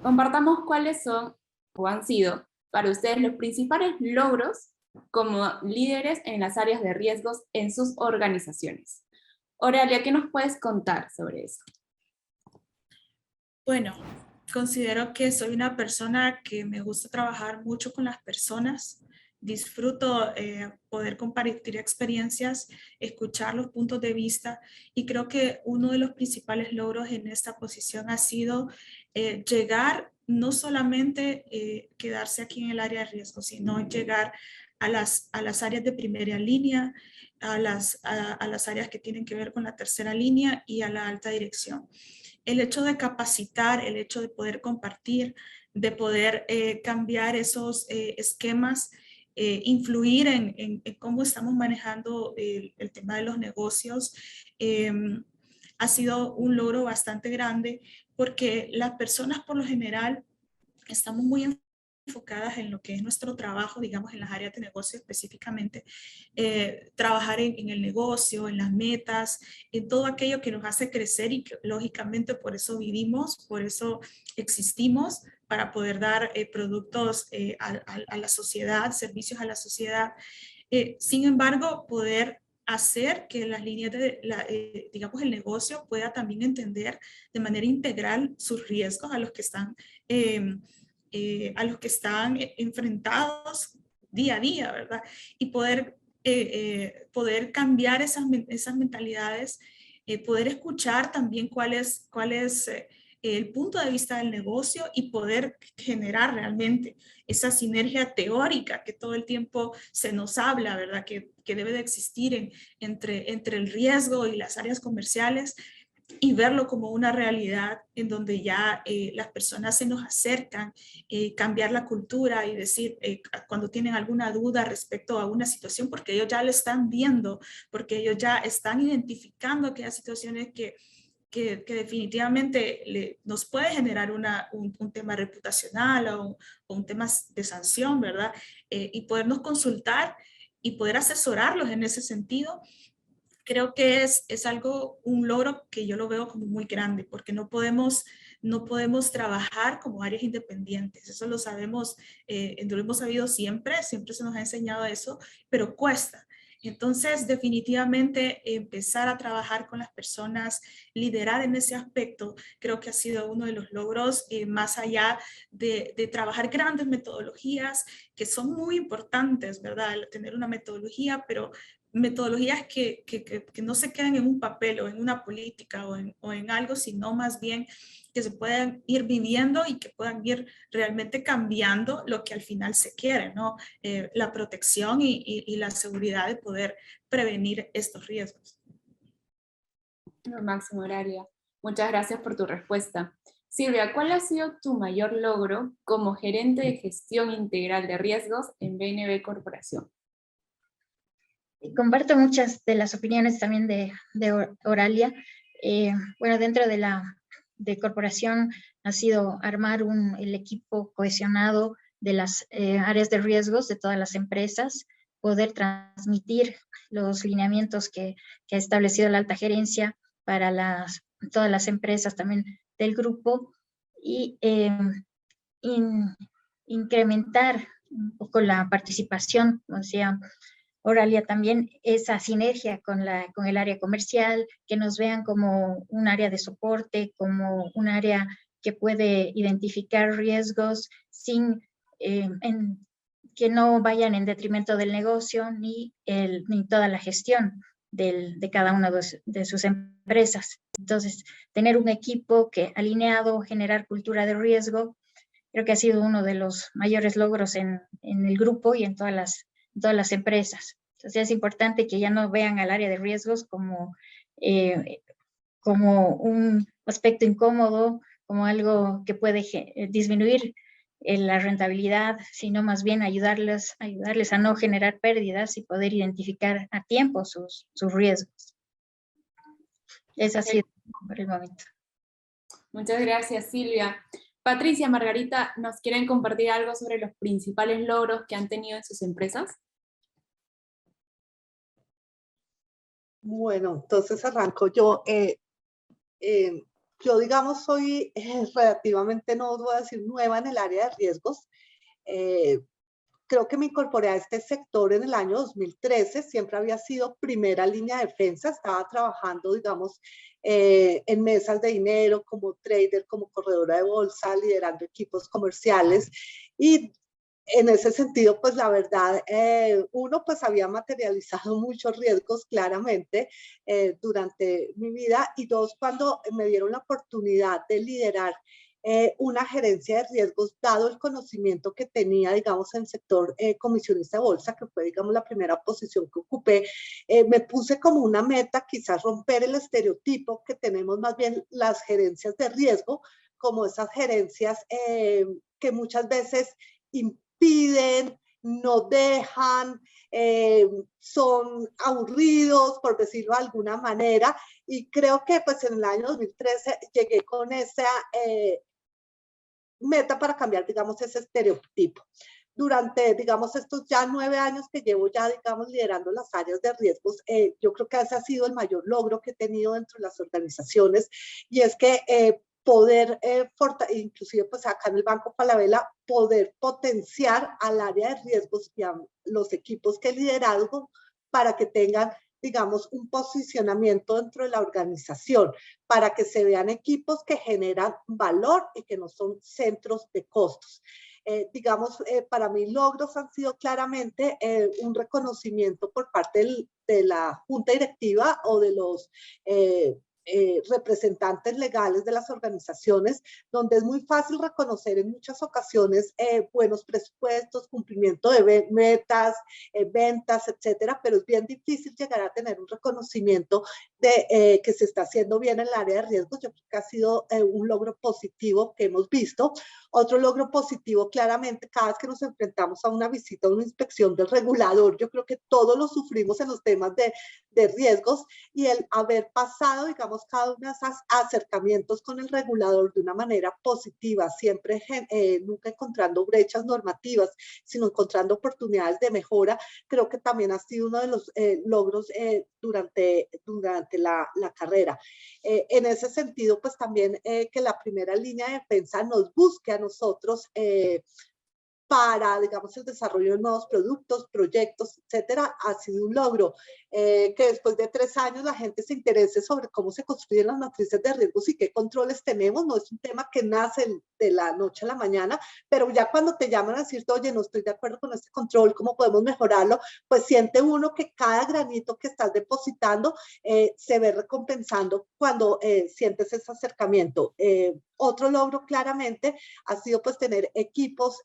compartamos cuáles son o han sido para ustedes los principales logros como líderes en las áreas de riesgos en sus organizaciones. Oralia, ¿qué nos puedes contar sobre eso? Bueno, considero que soy una persona que me gusta trabajar mucho con las personas. disfruto poder compartir experiencias, escuchar los puntos de vista, y creo que uno de los principales logros en esta posición ha sido llegar, no solamente quedarse aquí en el área de riesgo, sino llegar a las áreas de primera línea, a las áreas que tienen que ver con la tercera línea y a la alta dirección. El hecho de capacitar, el hecho de poder compartir, de poder cambiar esos esquemas, influir en cómo estamos manejando el tema de los negocios, ha sido un logro bastante grande, porque las personas por lo general estamos muy enfocadas en lo que es nuestro trabajo, digamos en las áreas de negocio específicamente, trabajar en el negocio, en las metas, en todo aquello que nos hace crecer, y que lógicamente por eso vivimos, por eso existimos, para poder dar productos a la sociedad, servicios a la sociedad. Sin embargo, poder hacer que las líneas de, digamos, el negocio pueda también entender de manera integral sus riesgos a los que están enfrentados día a día, ¿verdad? Y poder cambiar esas mentalidades, poder escuchar también cuál es el punto de vista del negocio, y poder generar realmente esa sinergia teórica que todo el tiempo se nos habla, ¿verdad? Que debe de existir entre el riesgo y las áreas comerciales, y verlo como una realidad en donde ya las personas se nos acercan, cambiar la cultura y decir cuando tienen alguna duda respecto a una situación, porque ellos ya lo están viendo, porque ellos ya están identificando aquellas situaciones que definitivamente nos puede generar un tema reputacional o un tema de sanción, ¿verdad? Y podernos consultar y poder asesorarlos en ese sentido. Creo que es algo, un logro que yo lo veo como muy grande, porque no podemos trabajar como áreas independientes. Eso lo sabemos, lo hemos sabido siempre se nos ha enseñado eso, pero cuesta. Entonces, definitivamente empezar a trabajar con las personas, liderar en ese aspecto, creo que ha sido uno de los logros, más allá de trabajar grandes metodologías que son muy importantes, ¿verdad? El tener una metodología, pero metodologías que no se queden en un papel o en una política o en algo, sino más bien que se puedan ir viviendo y que puedan ir realmente cambiando lo que al final se quiere, ¿no? La protección y la seguridad de poder prevenir estos riesgos. Máximo, Horaria. Muchas gracias por tu respuesta. Silvia, ¿cuál ha sido tu mayor logro como gerente de gestión integral de riesgos en BNB Corporación? Comparto muchas de las opiniones también de Horalia. Bueno, dentro de corporación ha sido armar el equipo cohesionado de las áreas de riesgos de todas las empresas, poder transmitir los lineamientos que ha establecido la alta gerencia para todas las empresas también del grupo, y incrementar un poco la participación, como decía Horalia, también esa sinergia con el área comercial, que nos vean como un área de soporte, como un área que puede identificar riesgos sin que no vayan en detrimento del negocio ni toda la gestión de cada una de sus empresas. Entonces, tener un equipo alineado, generar cultura de riesgo, creo que ha sido uno de los mayores logros en el grupo y en todas las empresas. Entonces es importante que ya no vean al área de riesgos como un aspecto incómodo, como algo que puede disminuir la rentabilidad, sino más bien ayudarles a no generar pérdidas y poder identificar a tiempo sus riesgos. Eso ha sido por el momento. Muchas gracias, Silvia. Patricia, Margarita, ¿nos quieren compartir algo sobre los principales logros que han tenido en sus empresas? Bueno, entonces arranco yo. Yo, digamos, soy relativamente, no voy a decir nueva en el área de riesgos. Creo que me incorporé a este sector en el año 2013, siempre había sido primera línea de defensa, estaba trabajando, digamos, en mesas de dinero, como trader, como corredora de bolsa, liderando equipos comerciales, y En ese sentido, pues la verdad, uno pues había materializado muchos riesgos claramente durante mi vida, y dos, cuando me dieron la oportunidad de liderar una gerencia de riesgos, dado el conocimiento que tenía, digamos, en el sector comisionista de bolsa, que fue, digamos, la primera posición que ocupé, me puse como una meta quizás romper el estereotipo que tenemos más bien las gerencias de riesgo, como esas gerencias que muchas veces impiden, no dejan, son aburridos, por decirlo de alguna manera, y creo que pues en el año 2013 llegué con esa meta para cambiar, digamos, ese estereotipo. Durante, digamos, estos ya 9 años que llevo ya, digamos, liderando las áreas de riesgos, yo creo que ese ha sido el mayor logro que he tenido dentro de las organizaciones, y es que poder, inclusive pues acá en el Banco Falabella, poder potenciar al área de riesgos y a los equipos que he liderado para que tengan, digamos, un posicionamiento dentro de la organización, para que se vean equipos que generan valor y que no son centros de costos. Digamos, para mí logros han sido claramente un reconocimiento por parte de la junta directiva o de los representantes legales de las organizaciones, donde es muy fácil reconocer en muchas ocasiones buenos presupuestos, cumplimiento de metas, ventas, etcétera, pero es bien difícil llegar a tener un reconocimiento de que se está haciendo bien en el área de riesgos. Yo creo que ha sido un logro positivo que hemos visto. Otro logro positivo, claramente, cada vez que nos enfrentamos a una visita o una inspección del regulador, yo creo que todos lo sufrimos en los temas de riesgos, y el haber pasado, digamos, cada uno de esos acercamientos con el regulador de una manera positiva, siempre nunca encontrando brechas normativas, sino encontrando oportunidades de mejora, creo que también ha sido uno de los logros durante la carrera. En ese sentido, pues también que la primera línea de defensa nos busque a nosotros para, digamos, el desarrollo de nuevos productos, proyectos, etcétera, ha sido un logro. Que después de 3 años la gente se interese sobre cómo se construyen las matrices de riesgos y qué controles tenemos. No es un tema que nace de la noche a la mañana, pero ya cuando te llaman a decirte, oye, no estoy de acuerdo con este control, ¿cómo podemos mejorarlo? Pues siente uno que cada granito que estás depositando se ve recompensando cuando sientes ese acercamiento. Otro logro claramente ha sido pues tener equipos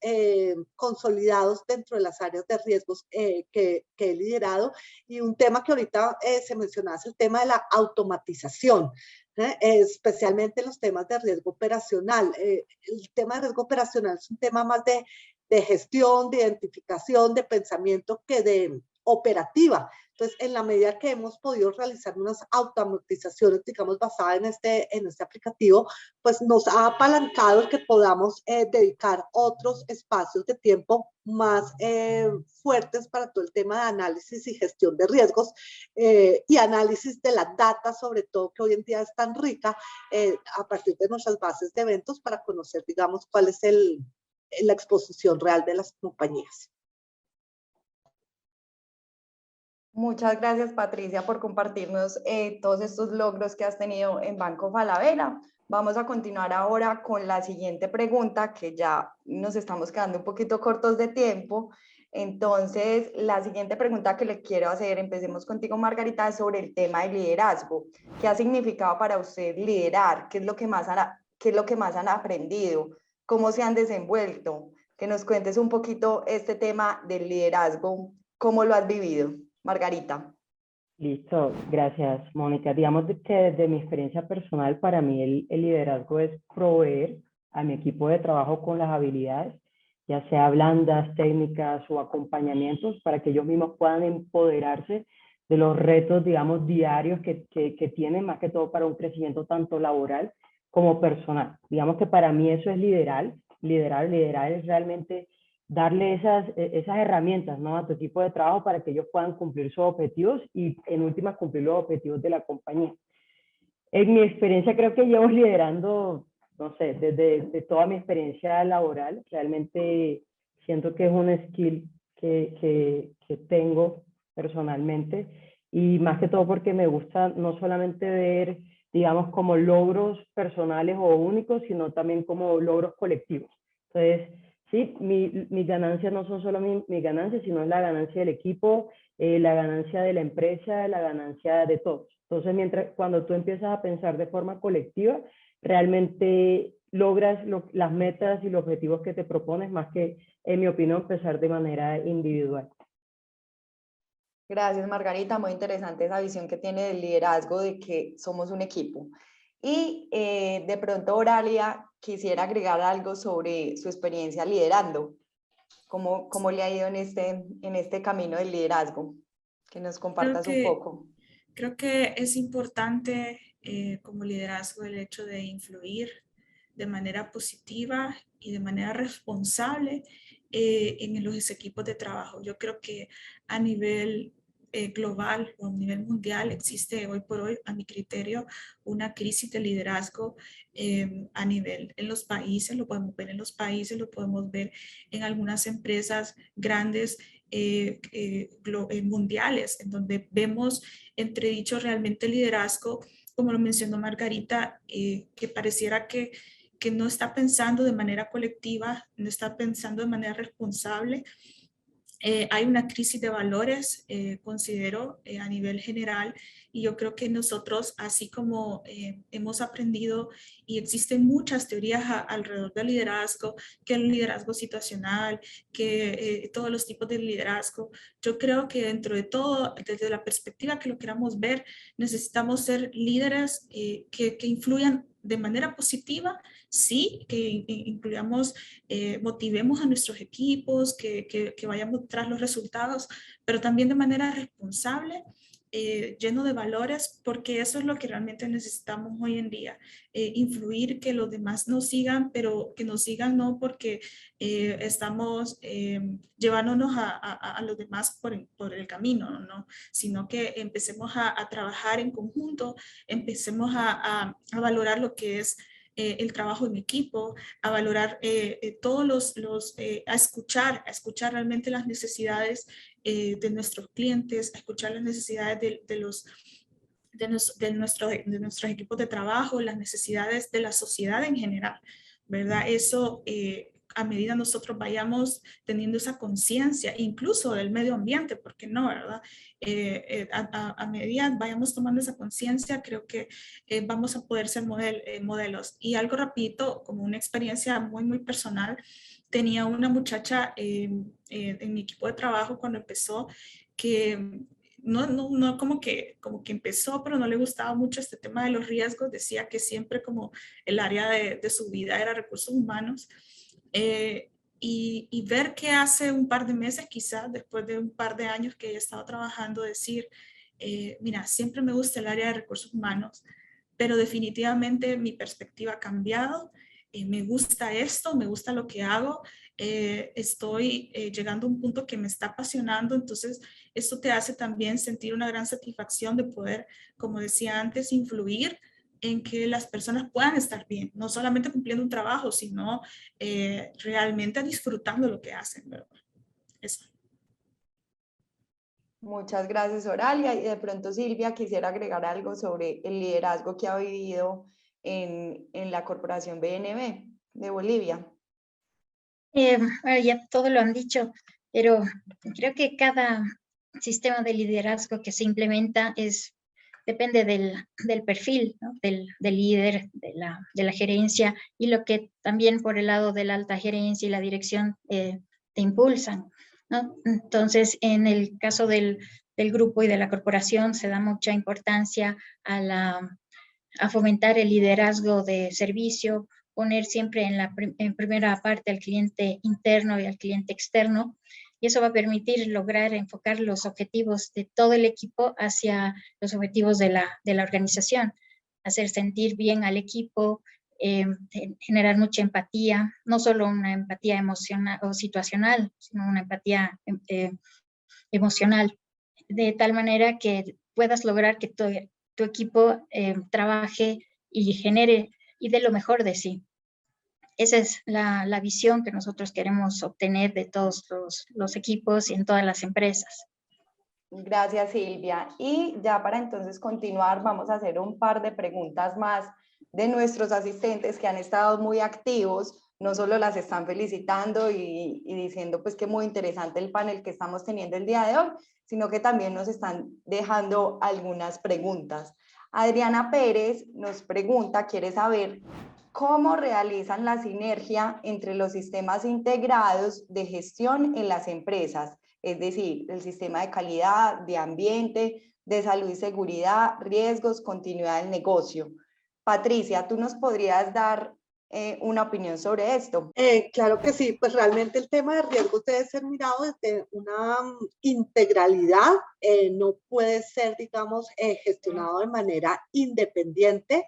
consolidados dentro de las áreas de riesgos que he liderado, y un tema que ahorita se mencionaba es el tema de la automatización, especialmente los temas de riesgo operacional. El tema de riesgo operacional es un tema más de gestión, de identificación, de pensamiento que de operativa. Entonces, en la medida que hemos podido realizar unas automatizaciones, digamos, basadas en este aplicativo, pues nos ha apalancado el que podamos dedicar otros espacios de tiempo más fuertes para todo el tema de análisis y gestión de riesgos y análisis de la data, sobre todo, que hoy en día es tan rica, a partir de nuestras bases de eventos, para conocer, digamos, cuál es la exposición real de las compañías. Muchas gracias, Patricia, por compartirnos todos estos logros que has tenido en Banco Falabella. Vamos a continuar ahora con la siguiente pregunta, que ya nos estamos quedando un poquito cortos de tiempo. Entonces, la siguiente pregunta que le quiero hacer, empecemos contigo, Margarita, es sobre el tema de liderazgo. ¿Qué ha significado para usted liderar? ¿Qué es lo que más han aprendido? ¿Cómo se han desenvuelto? Que nos cuentes un poquito este tema del liderazgo, ¿cómo lo has vivido? Margarita. Listo, gracias, Mónica. Digamos que desde mi experiencia personal, para mí el liderazgo es proveer a mi equipo de trabajo con las habilidades, ya sea blandas, técnicas o acompañamientos, para que ellos mismos puedan empoderarse de los retos, digamos, diarios que tienen, más que todo para un crecimiento tanto laboral como personal. Digamos que para mí eso es liderar es realmente darle esas herramientas, ¿no?, a tu equipo de trabajo para que ellos puedan cumplir sus objetivos y en últimas cumplir los objetivos de la compañía. En mi experiencia creo que llevo liderando, no sé, desde toda mi experiencia laboral. Realmente siento que es un skill que tengo personalmente, y más que todo porque me gusta no solamente ver, digamos, como logros personales o únicos, sino también como logros colectivos. Entonces, Sí, mis ganancias no son solo mis ganancias, sino la ganancia del equipo, la ganancia de la empresa, la ganancia de todos. Entonces, cuando tú empiezas a pensar de forma colectiva, realmente logras las metas y los objetivos que te propones, más que, en mi opinión, empezar de manera individual. Gracias, Margarita. Muy interesante esa visión que tiene del liderazgo, de que somos un equipo. Y de pronto, Oralia, quisiera agregar algo sobre su experiencia liderando. ¿Cómo le ha ido en este camino del liderazgo? Que nos compartas un poco. Creo que es importante como liderazgo el hecho de influir de manera positiva y de manera responsable en los equipos de trabajo. Yo creo que a nivel global o a nivel mundial existe hoy por hoy, a mi criterio, una crisis de liderazgo a nivel en los países, lo podemos ver en los países, lo podemos ver en algunas empresas grandes mundiales, en donde vemos entredicho realmente liderazgo, como lo mencionó Margarita, que pareciera que no está pensando de manera colectiva, no está pensando de manera responsable. Hay una crisis de valores, considero, a nivel general, y yo creo que nosotros, así como hemos aprendido y existen muchas teorías alrededor del liderazgo, que el liderazgo situacional, que todos los tipos de liderazgo, yo creo que dentro de todo, desde la perspectiva que lo queramos ver, necesitamos ser líderes que influyan de manera positiva, sí, que incluyamos, motivemos a nuestros equipos, que vayamos tras los resultados, pero también de manera responsable, lleno de valores, porque eso es lo que realmente necesitamos hoy en día, influir, que los demás nos sigan, pero que nos sigan no porque estamos llevándonos a los demás por el camino, ¿no? Sino que empecemos a trabajar en conjunto, empecemos a valorar lo que es el trabajo en equipo, a valorar todos a escuchar realmente las necesidades de nuestros clientes, a escuchar las necesidades de nuestros equipos de trabajo, las necesidades de la sociedad en general, ¿verdad? Eso, a medida nosotros vayamos teniendo esa conciencia, incluso del medio ambiente, ¿por qué no, verdad? A medida vayamos tomando esa conciencia, creo que vamos a poder ser modelos. Y algo rapidito, como una experiencia muy, muy personal, tenía una muchacha en mi equipo de trabajo cuando empezó, que no como que empezó, pero no le gustaba mucho este tema de los riesgos, decía que siempre como el área de su vida era recursos humanos, y ver que hace un par de meses, quizás después de un par de años que ella estaba trabajando, decir, mira, siempre me gusta el área de recursos humanos, pero definitivamente mi perspectiva ha cambiado, me gusta esto, me gusta lo que hago, estoy llegando a un punto que me está apasionando, entonces esto te hace también sentir una gran satisfacción de poder, como decía antes, influir en que las personas puedan estar bien, no solamente cumpliendo un trabajo, sino realmente disfrutando lo que hacen, ¿verdad? Eso. Muchas gracias, Oralia. Y de pronto, Silvia, quisiera agregar algo sobre el liderazgo que ha vivido en la corporación BNB de Bolivia. Ya todo lo han dicho, pero creo que cada sistema de liderazgo que se implementa depende del perfil, ¿no? del líder, de la gerencia, y lo que también por el lado de la alta gerencia y la dirección te impulsan, ¿no? Entonces, en el caso del grupo y de la corporación se da mucha importancia a fomentar el liderazgo de servicio, poner siempre en primera parte al cliente interno y al cliente externo, y eso va a permitir lograr enfocar los objetivos de todo el equipo hacia los objetivos de la organización, hacer sentir bien al equipo, generar mucha empatía, no solo una empatía emocional o situacional, sino una empatía emocional, de tal manera que puedas lograr que tu equipo trabaje y genere y dé lo mejor de sí. Esa es la visión que nosotros queremos obtener de todos los equipos y en todas las empresas. Gracias, Silvia. Y ya para entonces continuar, vamos a hacer un par de preguntas más de nuestros asistentes que han estado muy activos no solo las están felicitando y diciendo pues que muy interesante el panel que estamos teniendo el día de hoy, sino que también nos están dejando algunas preguntas. Adriana Pérez nos pregunta, quiere saber cómo realizan la sinergia entre los sistemas integrados de gestión en las empresas, es decir, el sistema de calidad, de ambiente, de salud y seguridad, riesgos, continuidad del negocio. Patricia, ¿tú nos podrías dar una opinión sobre esto? Claro que sí, pues realmente el tema de riesgos debe ser mirado desde una integralidad, no puede ser, digamos, gestionado de manera independiente.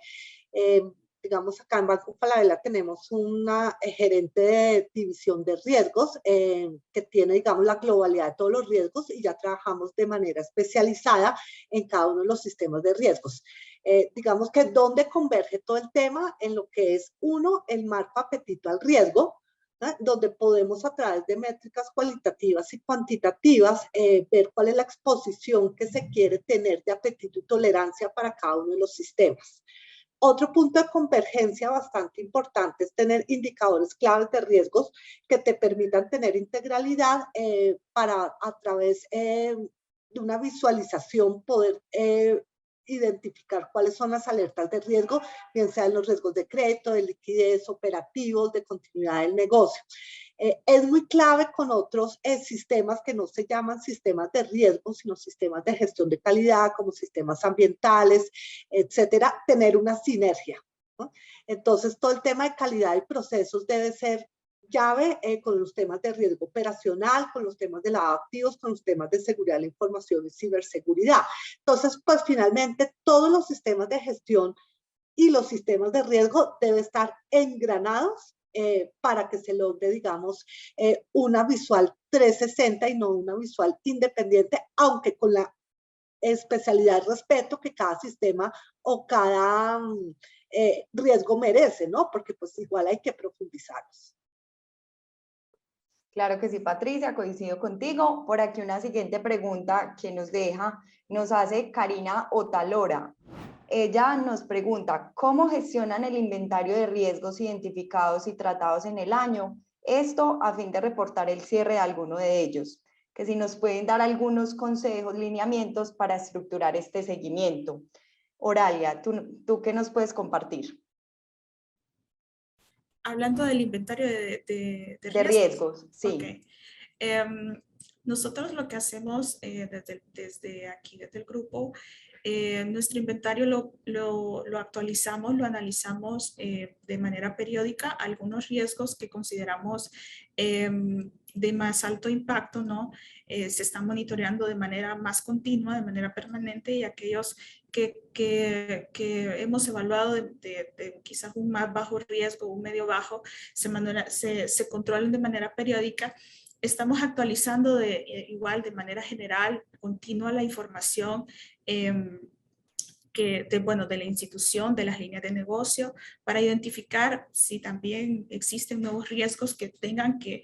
Digamos, acá en Banco Falabella tenemos una gerente de división de riesgos que tiene, digamos, la globalidad de todos los riesgos y ya trabajamos de manera especializada en cada uno de los sistemas de riesgos. Digamos que donde converge todo el tema en lo que es, uno, el marco apetito al riesgo, ¿eh? Donde podemos a través de métricas cualitativas y cuantitativas ver cuál es la exposición que se quiere tener de apetito y tolerancia para cada uno de los sistemas. Otro punto de convergencia bastante importante es tener indicadores claves de riesgos que te permitan tener integralidad para a través de una visualización poder identificar cuáles son las alertas de riesgo, bien sean los riesgos de crédito, de liquidez, operativos, de continuidad del negocio. Es muy clave con otros sistemas que no se llaman sistemas de riesgo, sino sistemas de gestión de calidad, como sistemas ambientales, etcétera, tener una sinergia, ¿no? Entonces, todo el tema de calidad y procesos debe ser llave con los temas de riesgo operacional, con los temas de lavado de activos, con los temas de seguridad de la información y ciberseguridad. Entonces, pues finalmente todos los sistemas de gestión y los sistemas de riesgo deben estar engranados para que se logre, digamos, una visual 360 y no una visual independiente, aunque con la especialidad y respeto que cada sistema o cada riesgo merece, ¿no? Porque pues igual hay que profundizarlos. Claro que sí, Patricia, coincido contigo. Por aquí una siguiente pregunta que nos hace Karina Otalora. Ella nos pregunta, ¿cómo gestionan el inventario de riesgos identificados y tratados en el año? Esto a fin de reportar el cierre de alguno de ellos. Que si nos pueden dar algunos consejos, lineamientos para estructurar este seguimiento. Oralia, ¿tú qué nos puedes compartir? Hablando del inventario de riesgos, sí. Okay. Nosotros lo que hacemos desde aquí, desde el grupo, nuestro inventario lo actualizamos, lo analizamos de manera periódica. Algunos riesgos que consideramos de más alto impacto, ¿no? Se están monitoreando de manera más continua, de manera permanente, y aquellos que hemos evaluado de quizás un más bajo riesgo, un medio bajo, se controlan de manera periódica. Estamos actualizando igual de manera general, continua, la información de la institución, de las líneas de negocio, para identificar si también existen nuevos riesgos que tengan que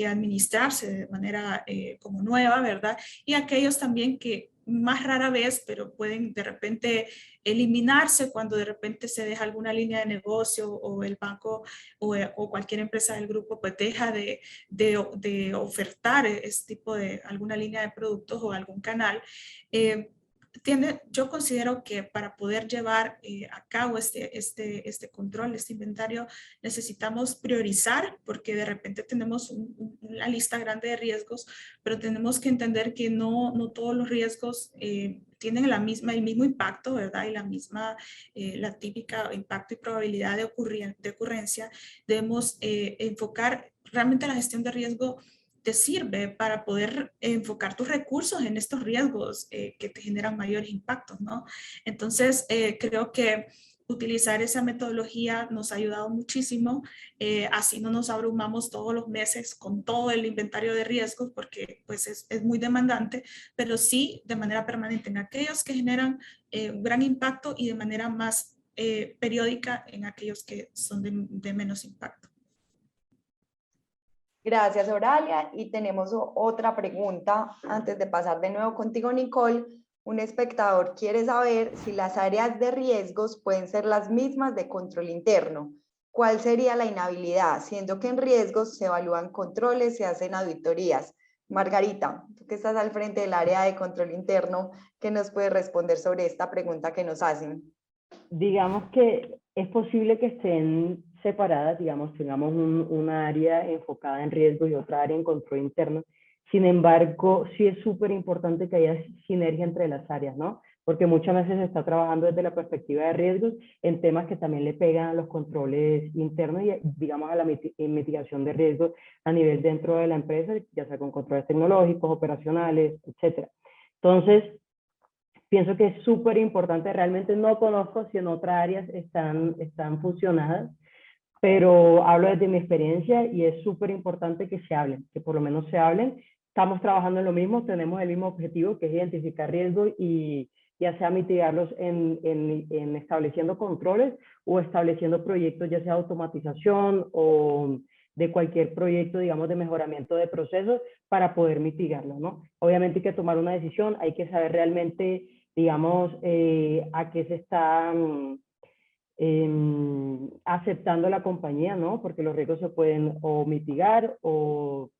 administrarse de manera como nueva, ¿verdad? Y aquellos también que más rara vez, pero pueden de repente eliminarse cuando de repente se deja alguna línea de negocio o el banco o cualquier empresa del grupo pues deja de ofertar este tipo de alguna línea de productos o algún canal. Yo considero que para poder llevar a cabo este control, este inventario, necesitamos priorizar, porque de repente tenemos una lista grande de riesgos, pero tenemos que entender que no todos los riesgos tienen el mismo impacto, ¿verdad? Y la típica impacto y probabilidad de ocurrencia. Debemos enfocar realmente la gestión de riesgo. Te sirve para poder enfocar tus recursos en estos riesgos que te generan mayores impactos, ¿no? Entonces, creo que utilizar esa metodología nos ha ayudado muchísimo. Así no nos abrumamos todos los meses con todo el inventario de riesgos, porque pues es muy demandante, pero sí de manera permanente en aquellos que generan un gran impacto y de manera más periódica en aquellos que son de menos impacto. Gracias, Oralia. Y tenemos otra pregunta antes de pasar de nuevo contigo, Nicole. Un espectador quiere saber si las áreas de riesgos pueden ser las mismas de control interno ¿Cuál sería la inhabilidad? Siendo que en riesgos se evalúan controles, se hacen auditorías. Margarita, tú que estás al frente del área de control interno, ¿qué nos puedes responder sobre esta pregunta que nos hacen? Digamos que es posible que estén separadas, digamos, tengamos una área enfocada en riesgo y otra área en control interno. Sin embargo, sí es súper importante que haya sinergia entre las áreas, ¿no? Porque muchas veces se está trabajando desde la perspectiva de riesgos en temas que también le pegan a los controles internos y, digamos, a la mitigación de riesgos a nivel dentro de la empresa, ya sea con controles tecnológicos, operacionales, etcétera. Entonces, pienso que es súper importante, realmente no conozco si en otras áreas están fusionadas, pero hablo desde mi experiencia y es súper importante que se hablen, que por lo menos se hablen. Estamos trabajando en lo mismo, tenemos el mismo objetivo, que es identificar riesgos y ya sea mitigarlos en estableciendo controles o estableciendo proyectos, ya sea de automatización o de cualquier proyecto, digamos, de mejoramiento de procesos para poder mitigarlo, ¿no? Obviamente hay que tomar una decisión, hay que saber realmente, digamos, a qué se está aceptando la compañía, ¿no? Porque los riesgos se pueden o mitigar o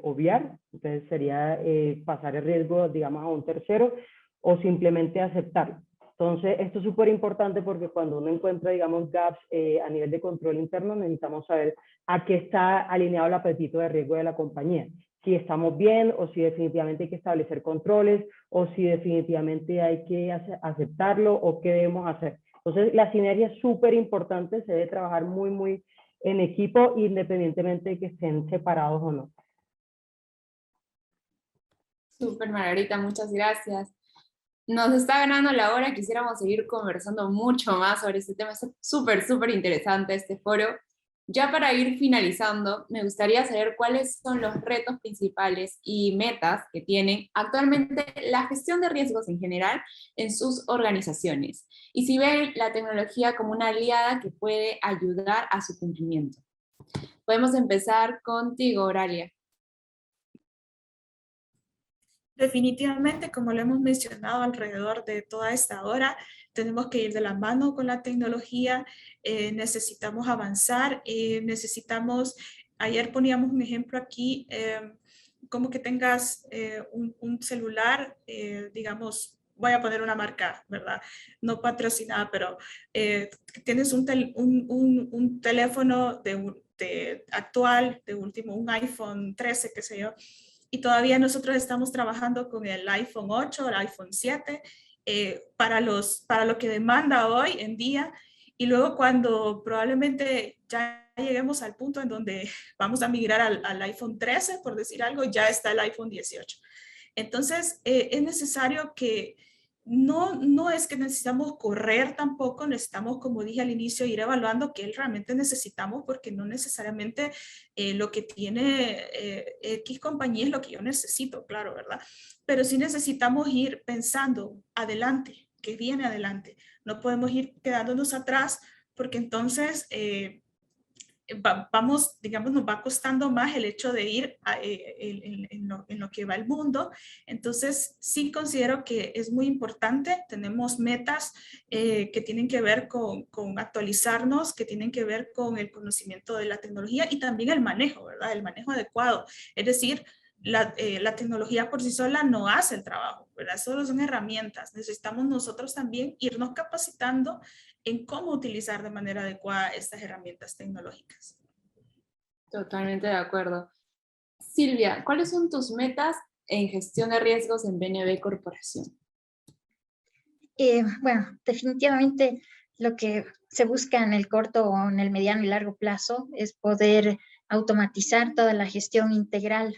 obviar, entonces sería pasar el riesgo, digamos, a un tercero o simplemente aceptarlo. Entonces, esto es súper importante porque cuando uno encuentra, digamos, gaps a nivel de control interno, necesitamos saber a qué está alineado el apetito de riesgo de la compañía. Si estamos bien o si definitivamente hay que establecer controles o si definitivamente hay que aceptarlo o qué debemos hacer. Entonces, la sinergia es súper importante, se debe trabajar muy en equipo, independientemente de que estén separados o no. Súper, Margarita, muchas gracias. Nos está ganando la hora, quisiéramos seguir conversando mucho más sobre este tema, es súper interesante este foro. Ya para ir finalizando, me gustaría saber cuáles son los retos principales y metas que tienen actualmente la gestión de riesgos en general en sus organizaciones y si ven la tecnología como una aliada que puede ayudar a su cumplimiento. Podemos empezar contigo, Oralia. Definitivamente, como lo hemos mencionado alrededor de toda esta hora, tenemos que ir de la mano con la tecnología, necesitamos avanzar, ayer poníamos un ejemplo aquí, como que tengas un celular, digamos, voy a poner una marca, ¿verdad? No patrocinada, pero tienes un teléfono actual, de último, un iPhone 13, qué sé yo, y todavía nosotros estamos trabajando con el iPhone 8, el iPhone 7, para lo que demanda hoy en día, y luego cuando probablemente ya lleguemos al punto en donde vamos a migrar al iPhone 13, por decir algo, ya está el iPhone 18. Entonces, es necesario que no es que necesitamos correr tampoco, necesitamos, como dije al inicio, ir evaluando qué realmente necesitamos, porque no necesariamente lo que tiene X compañía es lo que yo necesito, claro, ¿verdad? Pero sí necesitamos ir pensando adelante, que viene adelante. No podemos ir quedándonos atrás, porque entonces vamos, digamos, nos va costando más el hecho de ir en lo que va el mundo. Entonces, sí considero que es muy importante. Tenemos metas que tienen que ver con actualizarnos, que tienen que ver con el conocimiento de la tecnología y también el manejo, ¿verdad? El manejo adecuado. Es decir, la tecnología por sí sola no hace el trabajo, ¿verdad? Solo son herramientas. Necesitamos nosotros también irnos capacitando en cómo utilizar de manera adecuada estas herramientas tecnológicas. Totalmente de acuerdo. Silvia, ¿cuáles son tus metas en gestión de riesgos en BNB Corporación? Bueno, definitivamente lo que se busca en el corto o en el mediano y largo plazo es poder automatizar toda la gestión integral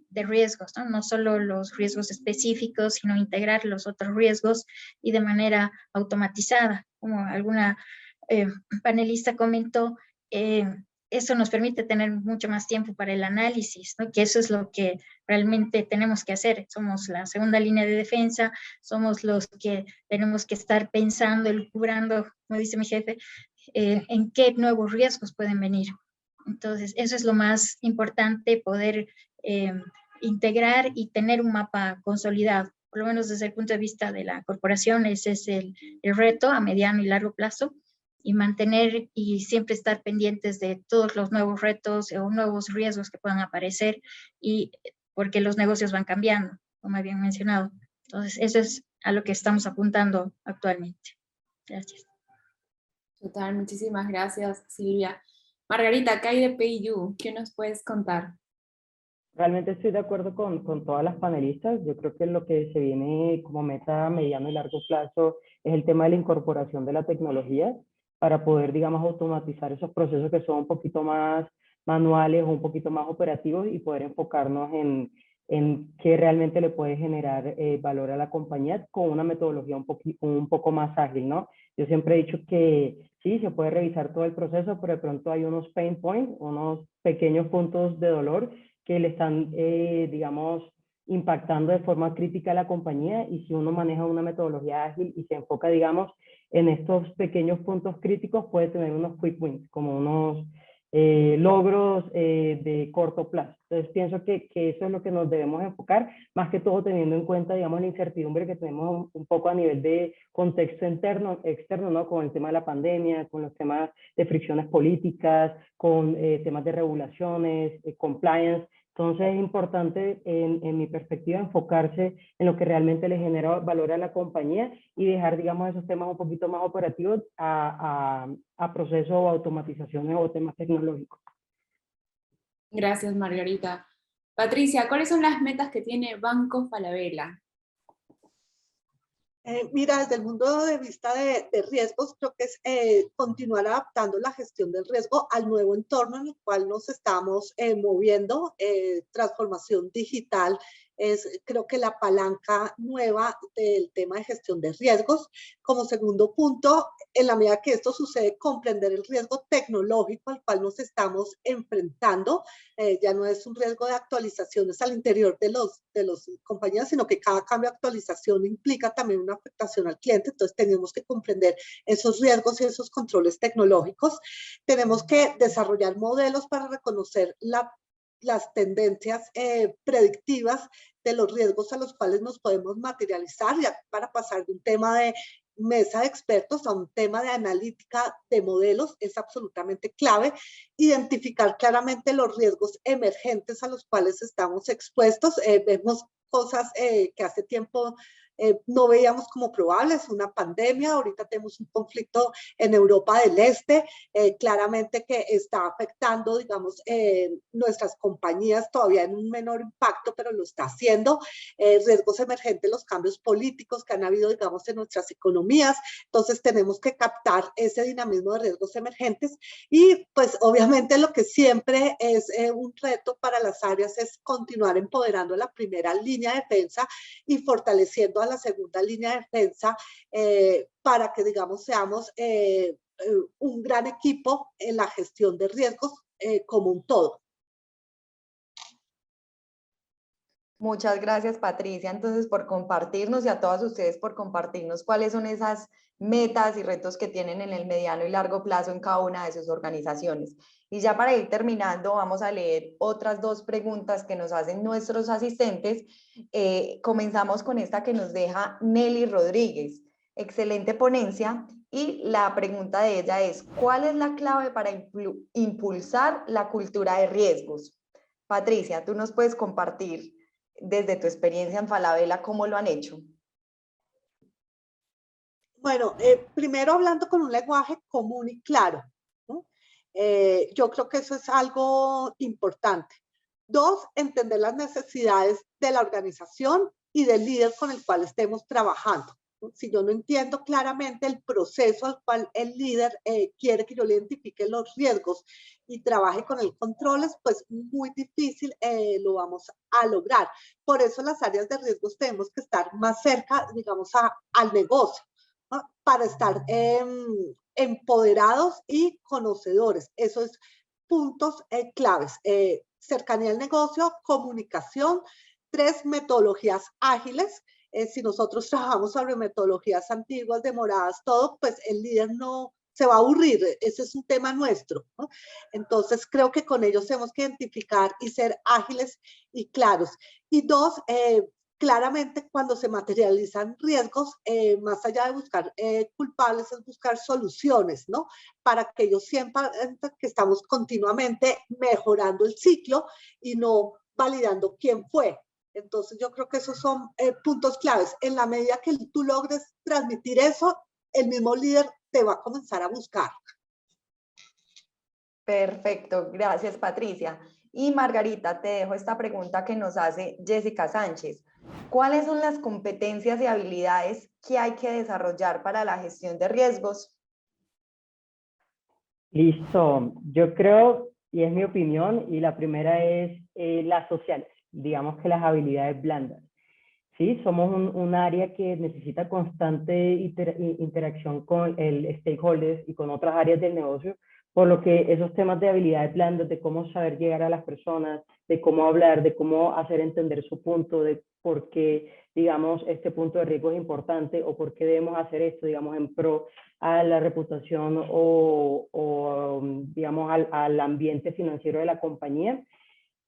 de riesgos, ¿no? No solo los riesgos específicos, sino integrar los otros riesgos y de manera automatizada. Como alguna panelista comentó, eso nos permite tener mucho más tiempo para el análisis, ¿no? Que eso es lo que realmente tenemos que hacer. Somos la segunda línea de defensa, somos los que tenemos que estar pensando, elucubrando, como dice mi jefe, en qué nuevos riesgos pueden venir. Entonces, eso es lo más importante, poder integrar y tener un mapa consolidado. Por lo menos desde el punto de vista de la corporación, ese es el reto a mediano y largo plazo. y mantener y siempre estar pendientes de todos los nuevos retos o nuevos riesgos que puedan aparecer, y porque los negocios van cambiando, como habían mencionado. Entonces, eso es a lo que estamos apuntando actualmente. Gracias. Total, muchísimas gracias, Silvia. Margarita, ¿qué hay de PayU? ¿Qué nos puedes contar? Realmente estoy de acuerdo con todas las panelistas. Yo creo que lo que se viene como meta a mediano y largo plazo es el tema de la incorporación de la tecnología para poder, digamos, automatizar esos procesos que son un poquito más manuales o un poquito más operativos y poder enfocarnos en qué realmente le puede generar valor a la compañía con una metodología un poco más ágil, ¿no? Yo siempre he dicho que sí, se puede revisar todo el proceso, pero de pronto hay unos pain points, unos pequeños puntos de dolor que le están, digamos, impactando de forma crítica a la compañía, y si uno maneja una metodología ágil y se enfoca, digamos, en estos pequeños puntos críticos, puede tener unos quick wins, como unos logros de corto plazo. Entonces pienso que eso es lo que nos debemos enfocar, más que todo teniendo en cuenta, digamos, la incertidumbre que tenemos un poco a nivel de contexto interno, externo, ¿no? Con el tema de la pandemia, con los temas de fricciones políticas, con temas de regulaciones, compliance. Entonces es importante, en mi perspectiva, enfocarse en lo que realmente le genera valor a la compañía y dejar, digamos, esos temas un poquito más operativos a procesos o automatizaciones o temas tecnológicos. Gracias, Margarita. Patricia, ¿cuáles son las metas que tiene Banco Falabella? Mira, desde el mundo de vista de riesgos, creo que es continuar adaptando la gestión del riesgo al nuevo entorno en el cual nos estamos moviendo. Transformación digital es, creo que, la palanca nueva del tema de gestión de riesgos. Como segundo punto, en la medida que esto sucede, comprender el riesgo tecnológico al cual nos estamos enfrentando. Ya no es un riesgo de actualizaciones al interior de los compañías, sino que cada cambio de actualización implica también una afectación al cliente. Entonces tenemos que comprender esos riesgos y esos controles tecnológicos. Tenemos que desarrollar modelos para reconocer las tendencias predictivas de los riesgos a los cuales nos podemos materializar, ya para pasar de un tema de mesa de expertos a un tema de analítica de modelos. Es absolutamente clave identificar claramente los riesgos emergentes a los cuales estamos expuestos. Vemos cosas que hace tiempo no veíamos como probables, una pandemia. Ahorita tenemos un conflicto en Europa del Este, claramente que está afectando, digamos, nuestras compañías todavía en un menor impacto, pero lo está haciendo. Riesgos emergentes, los cambios políticos que han habido, digamos, en nuestras economías. Entonces tenemos que captar ese dinamismo de riesgos emergentes, y pues obviamente lo que siempre es un reto para las áreas es continuar empoderando la primera línea de defensa y fortaleciendo a la segunda línea de defensa para que, digamos, seamos un gran equipo en la gestión de riesgos como un todo. Muchas gracias, Patricia, entonces, por compartirnos, y a todas ustedes por compartirnos cuáles son esas metas y retos que tienen en el mediano y largo plazo en cada una de sus organizaciones. Y ya para ir terminando, vamos a leer otras dos preguntas que nos hacen nuestros asistentes. Comenzamos con esta que nos deja Nelly Rodríguez. Excelente ponencia. Y la pregunta de ella es: ¿cuál es la clave para impulsar la cultura de riesgos? Patricia, tú nos puedes compartir desde tu experiencia en Falabella cómo lo han hecho. Bueno, primero hablando con un lenguaje común y claro, ¿no? Yo creo que eso es algo importante. Dos, entender las necesidades de la organización y del líder con el cual estemos trabajando. Si yo no entiendo claramente el proceso al cual el líder quiere que yo le identifique los riesgos y trabaje con el controles, pues muy difícil lo vamos a lograr. Por eso las áreas de riesgos tenemos que estar más cerca, digamos, al negocio, ¿no? Para estar empoderados y conocedores. Esos puntos claves. Cercanía al negocio, comunicación. 3, metodologías ágiles. Si nosotros trabajamos sobre metodologías antiguas, demoradas, todo, pues el líder no se va a aburrir. Ese es un tema nuestro, ¿no? Entonces creo que con ellos tenemos que identificar y ser ágiles y claros. Y 2, claramente cuando se materializan riesgos, más allá de buscar culpables, es buscar soluciones, ¿no? Para que ellos sientan que estamos continuamente mejorando el ciclo y no validando quién fue. Entonces yo creo que esos son puntos claves. En la medida que tú logres transmitir eso, el mismo líder te va a comenzar a buscar. Perfecto, gracias Patricia. Y Margarita, te dejo esta pregunta que nos hace Jessica Sánchez. ¿Cuáles son las competencias y habilidades que hay que desarrollar para la gestión de riesgos? Listo, yo creo, y es mi opinión, y la primera es las sociales, digamos que las habilidades blandas. Sí, somos un área que necesita constante interacción con el stakeholders y con otras áreas del negocio, por lo que esos temas de habilidades blandas, de cómo saber llegar a las personas, de cómo hablar, de cómo hacer entender su punto, de por qué, digamos, este punto de riesgo es importante o por qué debemos hacer esto, digamos, en pro a la reputación o digamos, al ambiente financiero de la compañía.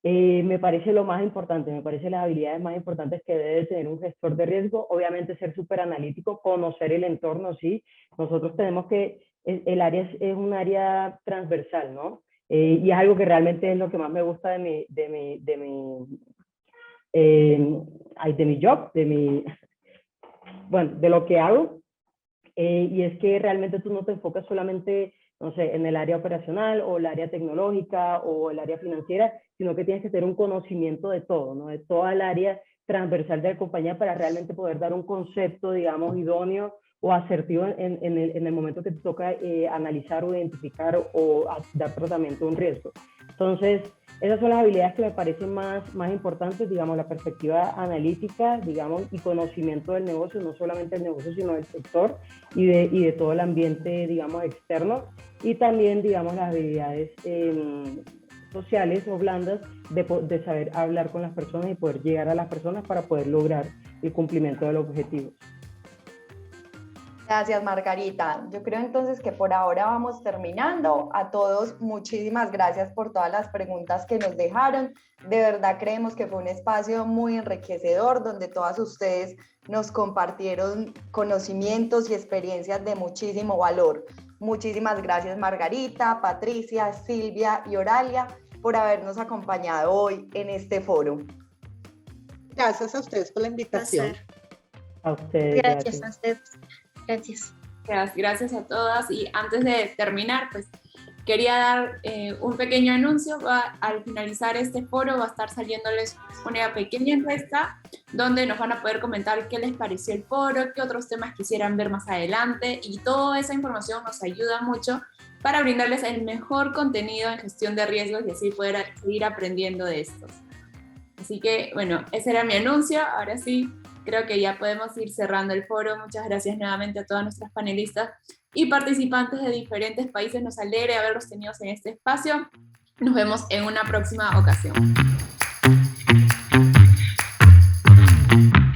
Me parece lo más importante, me parece las habilidades más importantes que debe tener un gestor de riesgo. Obviamente ser súper analítico, conocer el entorno, sí. Nosotros tenemos que, el área es un área transversal, ¿no? Y es algo que realmente es lo que más me gusta de mi job, bueno, de lo que hago. Y es que realmente tú no te enfocas solamente, no sé, en el área operacional o el área tecnológica o el área financiera, sino que tienes que tener un conocimiento de todo, ¿no? De toda el área transversal de la compañía para realmente poder dar un concepto, digamos, idóneo o asertivo en el momento que te toca analizar o identificar o dar tratamiento a un riesgo. Entonces, esas son las habilidades que me parecen más importantes, digamos, la perspectiva analítica, digamos, y conocimiento del negocio, no solamente del negocio, sino del sector y de todo el ambiente, digamos, externo. Y también, digamos, las habilidades sociales o blandas de saber hablar con las personas y poder llegar a las personas para poder lograr el cumplimiento del objetivo. Gracias, Margarita. Yo creo entonces que por ahora vamos terminando. A todos, muchísimas gracias por todas las preguntas que nos dejaron. De verdad creemos que fue un espacio muy enriquecedor donde todas ustedes nos compartieron conocimientos y experiencias de muchísimo valor. Muchísimas gracias, Margarita, Patricia, Silvia y Oralia, por habernos acompañado hoy en este foro. Gracias a ustedes por la invitación. A ustedes. Gracias a ustedes. Gracias. Gracias a todas. Y antes de terminar, pues quería dar un pequeño anuncio. Al finalizar este foro va a estar saliéndoles una pequeña encuesta donde nos van a poder comentar qué les pareció el foro, qué otros temas quisieran ver más adelante, y toda esa información nos ayuda mucho para brindarles el mejor contenido en gestión de riesgos y así poder seguir aprendiendo de estos. Así que, bueno, ese era mi anuncio. Ahora sí, creo que ya podemos ir cerrando el foro. Muchas gracias nuevamente a todas nuestras panelistas y participantes de diferentes países. Nos alegra haberlos tenido en este espacio. Nos vemos en una próxima ocasión.